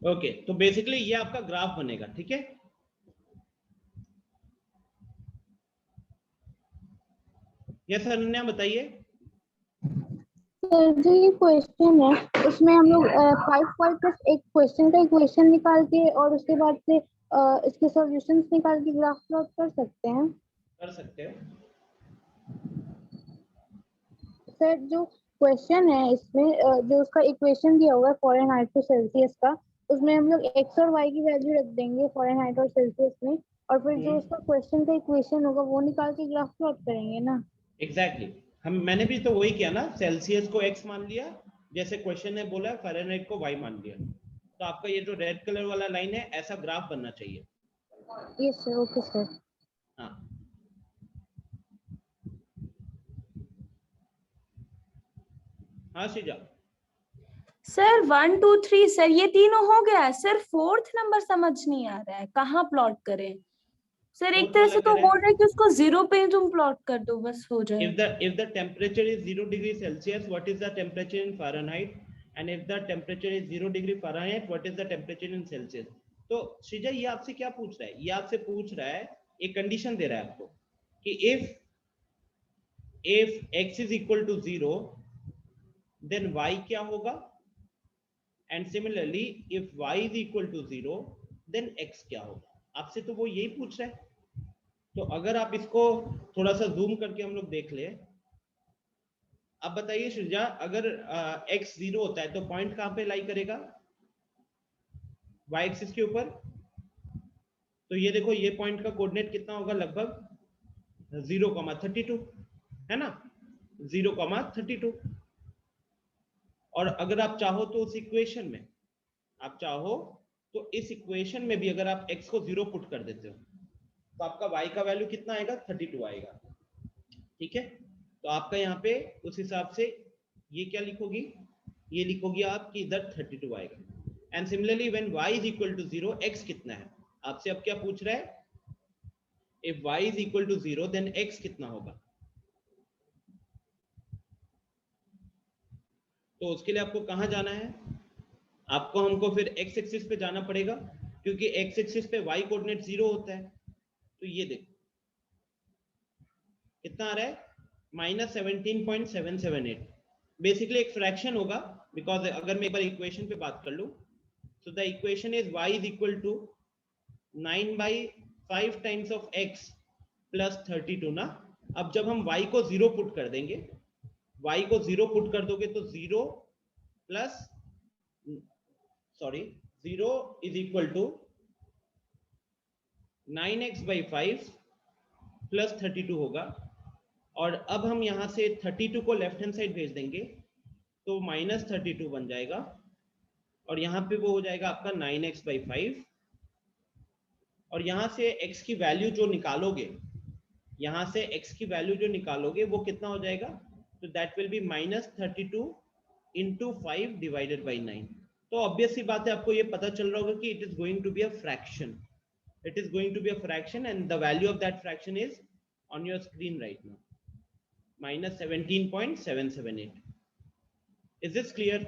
ओके, तो बेसिकली ये आपका ग्राफ बनेगा, ठीक है। यस अनन्या बताइए। सर जो ये क्वेश्चन है उसमें हम लोग 5 प्लस एक क्वेश्चन का इक्वेशन निकाल के और उसके बाद से इसके सॉल्यूशंस निकाल के ग्राफ प्लॉट कर सकते हैं। कर सकते हो। सर जो क्वेश्चन है इसमें जो उसका इक्वेशन दिया हुआ है फ़ारेनहाइट टू सेल्सियस का, उसमें हम लोग एक्स और वाई की वैल्यू रख देंगे फ़ारेनहाइट और सेल्सियस में, और फिर जो उसका क्वेश्चन का इक्वेशन होगा वो निकाल के ग्राफ प्लॉट करेंगे ना। एग्जैक्टली मैंने भी तो वही किया ना, सेल्सियस को x मान लिया, जैसे क्वेश्चन ने बोला है, फ़ारेनहाइट को y मान लिया। तो आपका ये जो रेड कलर वाला लाइन है ऐसा ग्राफ बनना चाहिए। Yes sir, okay sir. हाँ हाँ श्रीजा। सर 1 2 3 सर ये तीनों हो गया सर, फोर्थ नंबर समझ नहीं आ रहा है, कहाँ प्लॉट करें सर? एक तरह से तो बोल रहे हैं कि उसको 0 पे तुम प्लॉट कर दो, बस हो जाए। if the temperature is 0 degree Celsius, what is the temperature in Fahrenheit? And if the temperature is 0 degree Fahrenheit, what is the temperature in Celsius? तो श्रीजा ये आपसे क्या पूछ रहा है, ये आपसे पूछ रहा है, एक कंडीशन दे रहा है आपको कि if x is equal to 0 then y क्या होगा, and similarly if y is equal to 0 then x क्या होगा। आपसे तो वो यही पूछ रहा है। तो अगर आप इसको थोड़ा सा जूम करके हम लोग देख ले, अब बताइए श्रीजा, अगर x 0 होता है तो पॉइंट कहां पे लाई करेगा, y एक्सिस के ऊपर। तो ये देखो ये पॉइंट का कोऑर्डिनेट कितना होगा, लगभग 0,32 है ना, 0,32। और अगर आप चाहो तो उस इक्वेशन में, आप चाहो तो इस इक्वेशन में भी अगर आप x को 0 पुट कर देते हो तो आपका y का वैल्यू कितना आएगा, 32 आएगा, ठीक है। तो आपका यहाँ पे उस हिसाब से ये क्या लिखोगी, ये लिखोगी आप कि इधर 32 आएगा। And similarly when y is equal to 0, x कितना है आपसे अब क्या पूछ रहा है, if y is equal to 0 then x कितना होगा। तो उसके लिए आपको कहाँ जाना है, आपको हमको फिर x एक्सिस पे जाना पड़ेगा, क्योंकि x एक्सिस पे y कोऑर्डिनेट 0 होता है। तो ये देखो कितना आ रहा है, -17.778। बेसिकली एक फ्रैक्शन होगा, बिकॉज अगर मैं एक बार इक्वेशन पे बात कर लूं, so the equation is y is equal to 9/5 times of x plus 32 ना। अब जब हम y को 0 पुट कर देंगे, y को 0 पुट कर दोगे तो 0 is equal to 9x/5 plus 32 होगा। और अब हम यहाँ से 32 को लेफ्ट हैंड साइड भेज देंगे तो -32 बन जाएगा, और यहाँ पे वो हो जाएगा आपका 9x/5। और यहाँ से x की वैल्यू जो निकालोगे, यहाँ से x की वैल्यू जो निकालोगे वो कितना हो जाएगा, तो that will be -32 into 5 divided by 9। तो ऑब्वियस सी बात है, आपको ये पता चल रहा होगा कि it is going to be a fraction, it is going to be a fraction, and the value of that fraction is on your screen right now, -17.778। is this clear?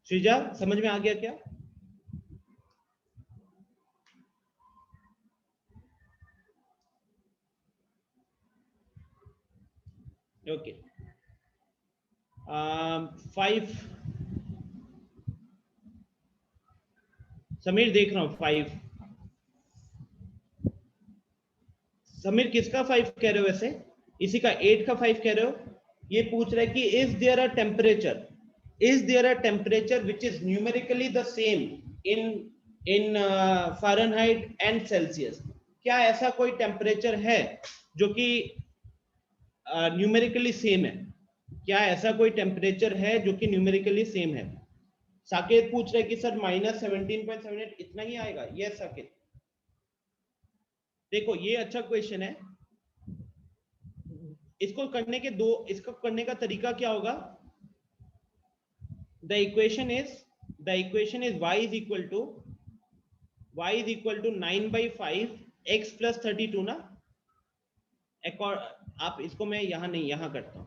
Sreeja समझ में आ गया क्या? ओके, 5 समीर देख रहा हूं 5। समीर किसका 5 कह रहे हो वैसे, इसी का 8 का 5 कह रहे हो। ये पूछ रहा है कि is there a temperature which is numerically the same in Fahrenheit and Celsius. क्या ऐसा कोई टेम्परेचर है जो कि न्यूमेरिकली सेम है, क्या ऐसा कोई टेम्परेचर है जो कि न्यूमेरिकली सेम है। साकेत पूछ रहे कि सर -17.78 इतना ही आएगा। यस साकेत, देखो ये अच्छा क्वेश्चन है। इसको करने का तरीका क्या होगा, the equation is y is equal to 9/5 x plus 32 ना। आप इसको मैं यहां नहीं, यहां करता हूं।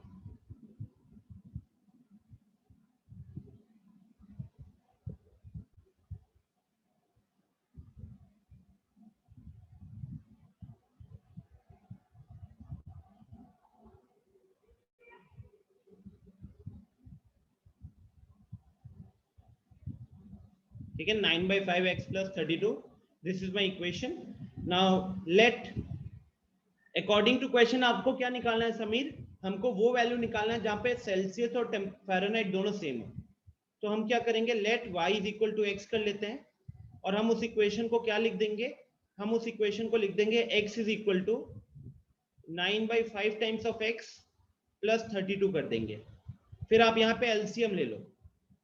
ठीक है, 9/5 x plus 32, this is my equation. Now let according to question आपको क्या निकालना है समीर, हमको वो वैल्यू निकालना है जहां पे सेल्सियस और फ़ारेनहाइट दोनों सेम हो। तो हम क्या करेंगे, let y is equal to x कर लेते हैं, और हम उस इक्वेशन को क्या लिख देंगे, हम उस इक्वेशन को लिख देंगे x is equal to 9/5 times of x plus 32 कर देंगे। फिर आप यहाँ पे एलसीएम ले लो,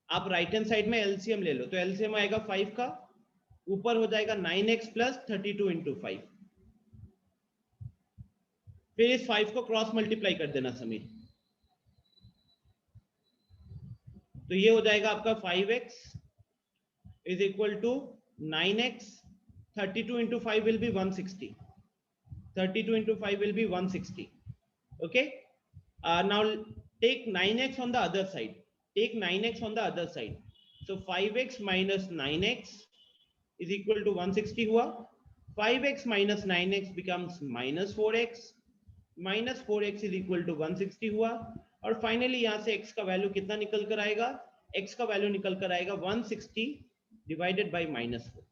आप राइट हैंड साइड में एलसीएम ले लो, तो एलसीएम आएगा 5 का, ऊपर हो जाएगा 9x प्लस 32 इंटू 5। फिर इस 5 को क्रॉस मल्टीप्लाई कर देना समीर, तो ये हो जाएगा आपका 5x is equal to 9x, 32 into 5 will be 160, 32 into 5 will be 160. Okay, now take 9x on the other side, take 9x on the other side, so 5x minus 9x is equal to 160 हुआ। 5x minus 9x becomes minus 4x, minus 4x is equal to 160 हुआ। और finally यहाँ से x का value कितना निकल कर आएगा, x का वैल्यू निकल कर आएगा 160 divided by -4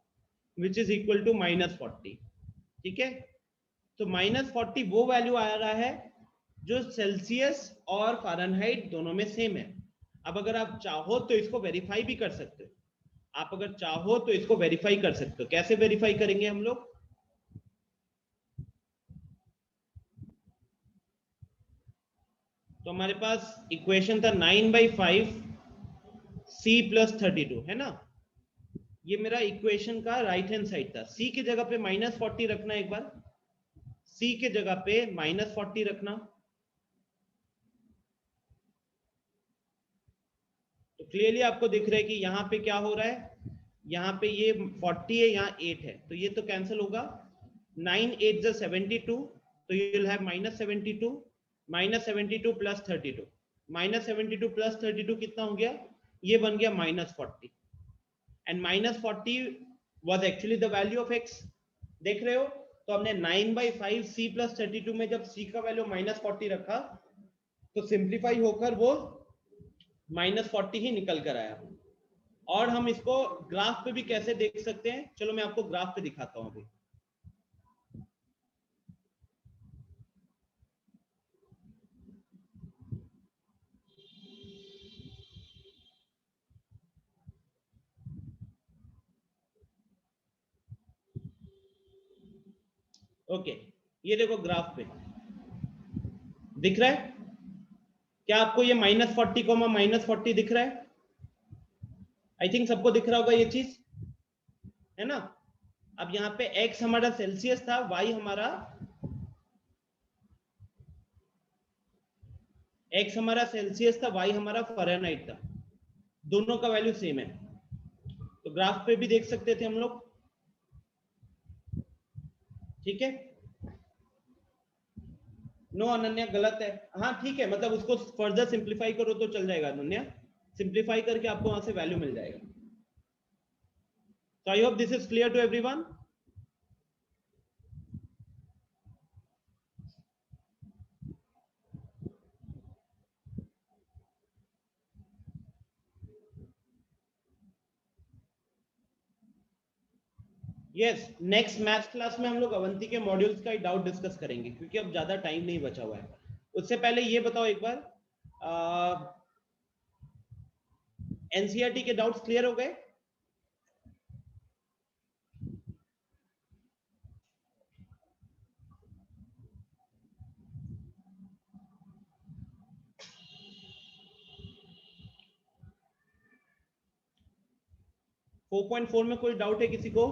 which is equal to -40। ठीक है, तो -40 वो वैल्यू आ रहा है जो सेल्सियस और फ़ारेनहाइट दोनों में सेम है। अब अगर आप चाहो तो इसको वेरीफाई भी कर सकते हो, आप अगर चाहो तो इसको वेरीफाई कर सकते हो। कैसे वेरीफाई करेंगे हम लोग, तो हमारे पास इक्वेशन था 9/5 c प्लस 32 है ना। ये मेरा इक्वेशन का राइट हैंड साइड था, c की जगह पे -40 रखना एक बार, C के जगह पे -40 रखना। तो क्लियरली आपको दिख रहा है कि यहाँ पे क्या हो रहा है, यहाँ पे ये 40 है, यहाँ 8 है, तो ये तो कैंसिल होगा। 9 8 जा 72, तो you will have -72 -72 plus 32, -72 plus 32 कितना हो गया, ये बन गया -40, and -40 was actually the value of x। देख रहे हो, तो हमने 9/5 c प्लस 32 में जब c का वैल्यू -40 रखा तो सिंप्लीफाई होकर वो -40 ही निकल कर आया। और हम इसको ग्राफ पे भी कैसे देख सकते हैं, चलो मैं आपको ग्राफ पे दिखाता हूं अभी। ओके, ये देखो ग्राफ पे दिख रहा है क्या आपको, ये -40 -40 दिख रहा है? आई थिंक सबको दिख रहा होगा ये चीज, है ना। अब यहाँ पे x हमारा सेल्सियस था, y हमारा x हमारा सेल्सियस था, y हमारा फ़ारेनहाइट था, दोनों का वैल्यू सेम है। तो ग्राफ पे भी देख सकते थे हम लोग, ठीक है। नो अनन्या गलत है, हाँ ठीक है, मतलब उसको फर्दर सिंप्लीफाई करो तो चल जाएगा अनन्या, सिंप्लीफाई करके आपको वहां से वैल्यू मिल जाएगा। So I hope this is clear to everyone. Yes, next maths class में हम लोग अवंती के मॉड्यूल्स का डाउट डिस्कस करेंगे, क्योंकि अब ज्यादा टाइम नहीं बचा हुआ है। उससे पहले ये बताओ एक बार, एनसीईआरटी के डाउट्स क्लियर हो गए? फोर 4.4 में कोई डाउट है किसी को?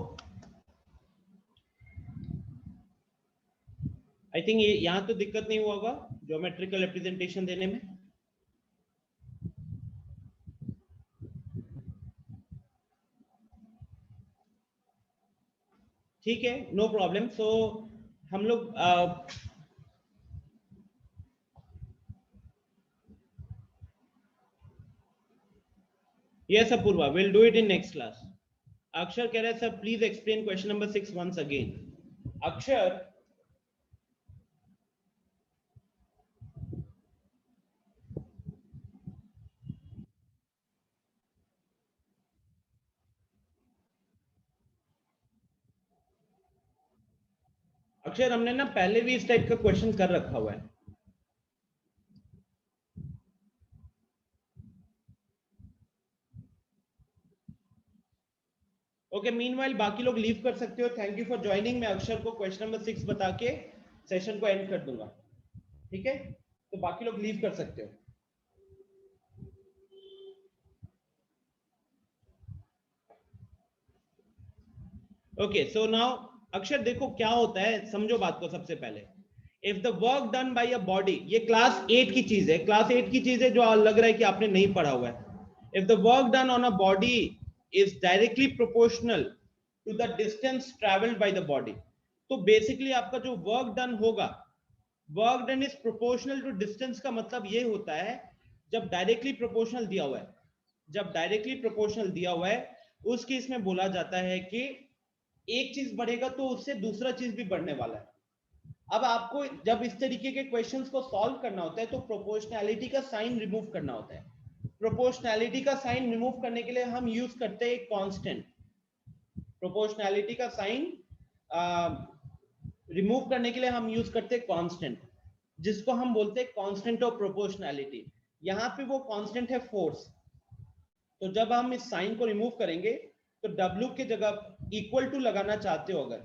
आई थिंक ये यहां तो दिक्कत नहीं हुआ होगा ज्योमेट्रिकल रिप्रेजेंटेशन देने में। ठीक है, नो प्रॉब्लम। सो हम लोग yes Apoorva, will do it in next class. Akshar कह रहा है sir please explain question number 6 once again. Akshar, Akshar हमने ना पहले भी इस टाइप का क्वेश्चन कर रखा हुआ है। ओके, मीनवाइल बाकी लोग लीव कर सकते हो। Thank you for joining. मैं अक्षर को क्वेश्चन नंबर 6 बता के सेशन को एंड कर दूंगा, ठीक है। तो बाकी लोग लीव कर सकते हो। ओके, सो नाउ अक्षर देखो क्या होता है, समझो बात को। सबसे पहले if the work done by a body, ये क्लास 8 की चीज है, क्लास 8 की चीज है जो लग रहा है कि आपने नहीं पढ़ा हुआ है। If the work done on a body is directly proportional to the distance travelled by the body, तो बेसिकली आपका जो वर्क डन होगा, work done is proportional to distance का मतलब ये होता है जब डायरेक्टली प्रोपोर्शनल दिया हुआ है, जब डायरेक्टली प्रोपोर्शनल दिया हुआ है उस केस में बोला जाता है कि एक चीज बढ़ेगा तो उससे दूसरा चीज भी बढ़ने वाला है। अब आपको जब इस तरीके के क्वेश्चंस को सॉल्व करना होता है तो प्रोपोर्शनैलिटी का साइन रिमूव करना होता है। प्रोपोर्शनैलिटी का साइन रिमूव करने के लिए हम यूज करते हैं एक कांस्टेंट। प्रोपोर्शनैलिटी का साइन रिमूव करने के लिए हम यूज करते हैं कांस्टेंट, जिसको हम बोलते हैं कांस्टेंट ऑफ प्रोपोर्शनैलिटी। यहाँ पे वो कांस्टेंट है फोर्स। तो जब हम इस साइन को रिमूव करेंगे तो W के जगह इक्वल टू लगाना चाहते हो, अगर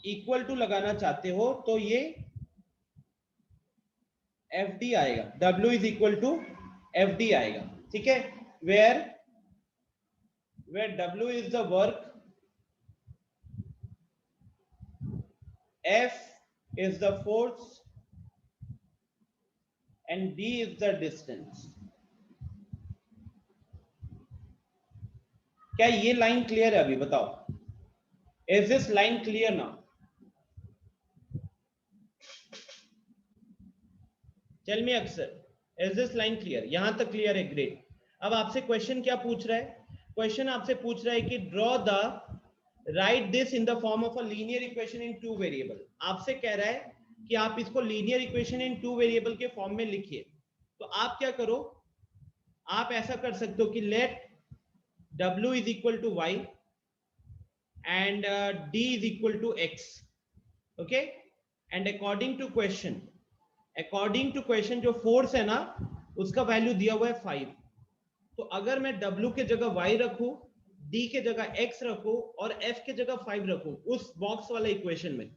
इक्वल टू लगाना चाहते हो तो ये FD आएगा, W is equal to FD आएगा, ठीक है। Where W is the work, F is the force and d is the distance. क्या ये लाइन क्लियर है? अभी बताओ, is this line clear now? Tell me Akshar, is this line clear? यहां तक क्लियर है, ग्रेट। अब आपसे क्वेश्चन क्या पूछ रहा है? क्वेश्चन आपसे पूछ रहा है कि draw the right this in the form of a linear equation in two variable. आपसे कह रहा है कि आप इसको linear equation in two variable के फॉर्म में लिखिए। तो आप क्या करो, आप ऐसा कर सकते हो कि late w is equal to y and d is equal to x, okay, and according to question जो फोर्स है ना उसका वैल्यू दिया हुआ है 5। तो अगर मैं w के जगह y रखूं, d के जगह x रखूं और f के जगह 5 रखूं उस बॉक्स वाला इक्वेशन में,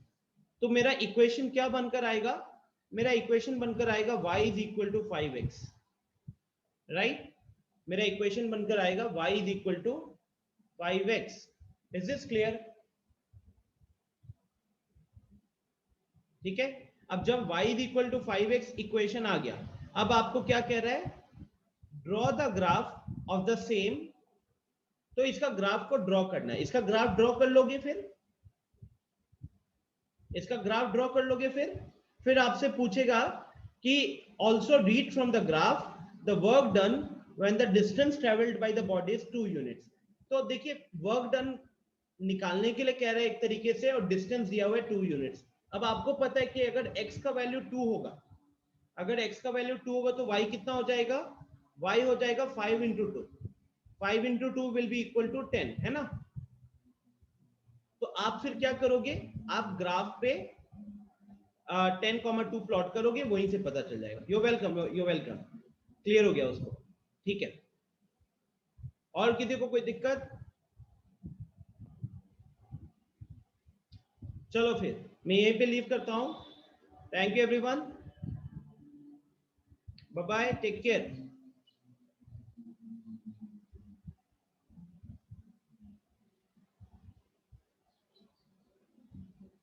तो मेरा इक्वेशन क्या बनकर आएगा? मेरा इक्वेशन बनकर आएगा y is equal to 5x, right? मेरा इक्वेशन बनकर आएगा y is equal to 5x। Is this clear? ठीक है। अब जब y is equal to 5x equation आ गया, अब आपको क्या कह रहा है? Draw the graph of the same. तो इसका ग्राफ को ड्रॉ करना है। इसका ग्राफ ड्रॉ कर लोगे, इसका ग्राफ ड्रॉ कर लोगे, फिर आपसे पूछेगा कि also read from the graph the work done when the distance traveled by the body is 2 units। तो देखिए वर्क डन निकालने के लिए कह रहे हैं एक तरीके से, और डिस्टेंस दिया हुआ है 2 यूनिट्स। अब आपको पता है कि अगर x का वैल्यू 2 होगा, अगर x का वैल्यू 2 होगा तो y कितना हो जाएगा? y हो जाएगा 5 into 2। 5 into 2 will be equal to 10, है ना? तो आप फिर क्या करोगे? आप ग्राफ पे 10,2 प्लॉट करोगे, वहीं से पता चल जाएगा। You welcome, you welcome. Clear हो गया उसको? ठीक है। और किसी को कोई दिक्कत? चलो फिर मैं यहीं पे लीव करता हूं। Thank you everyone, bye bye, take care.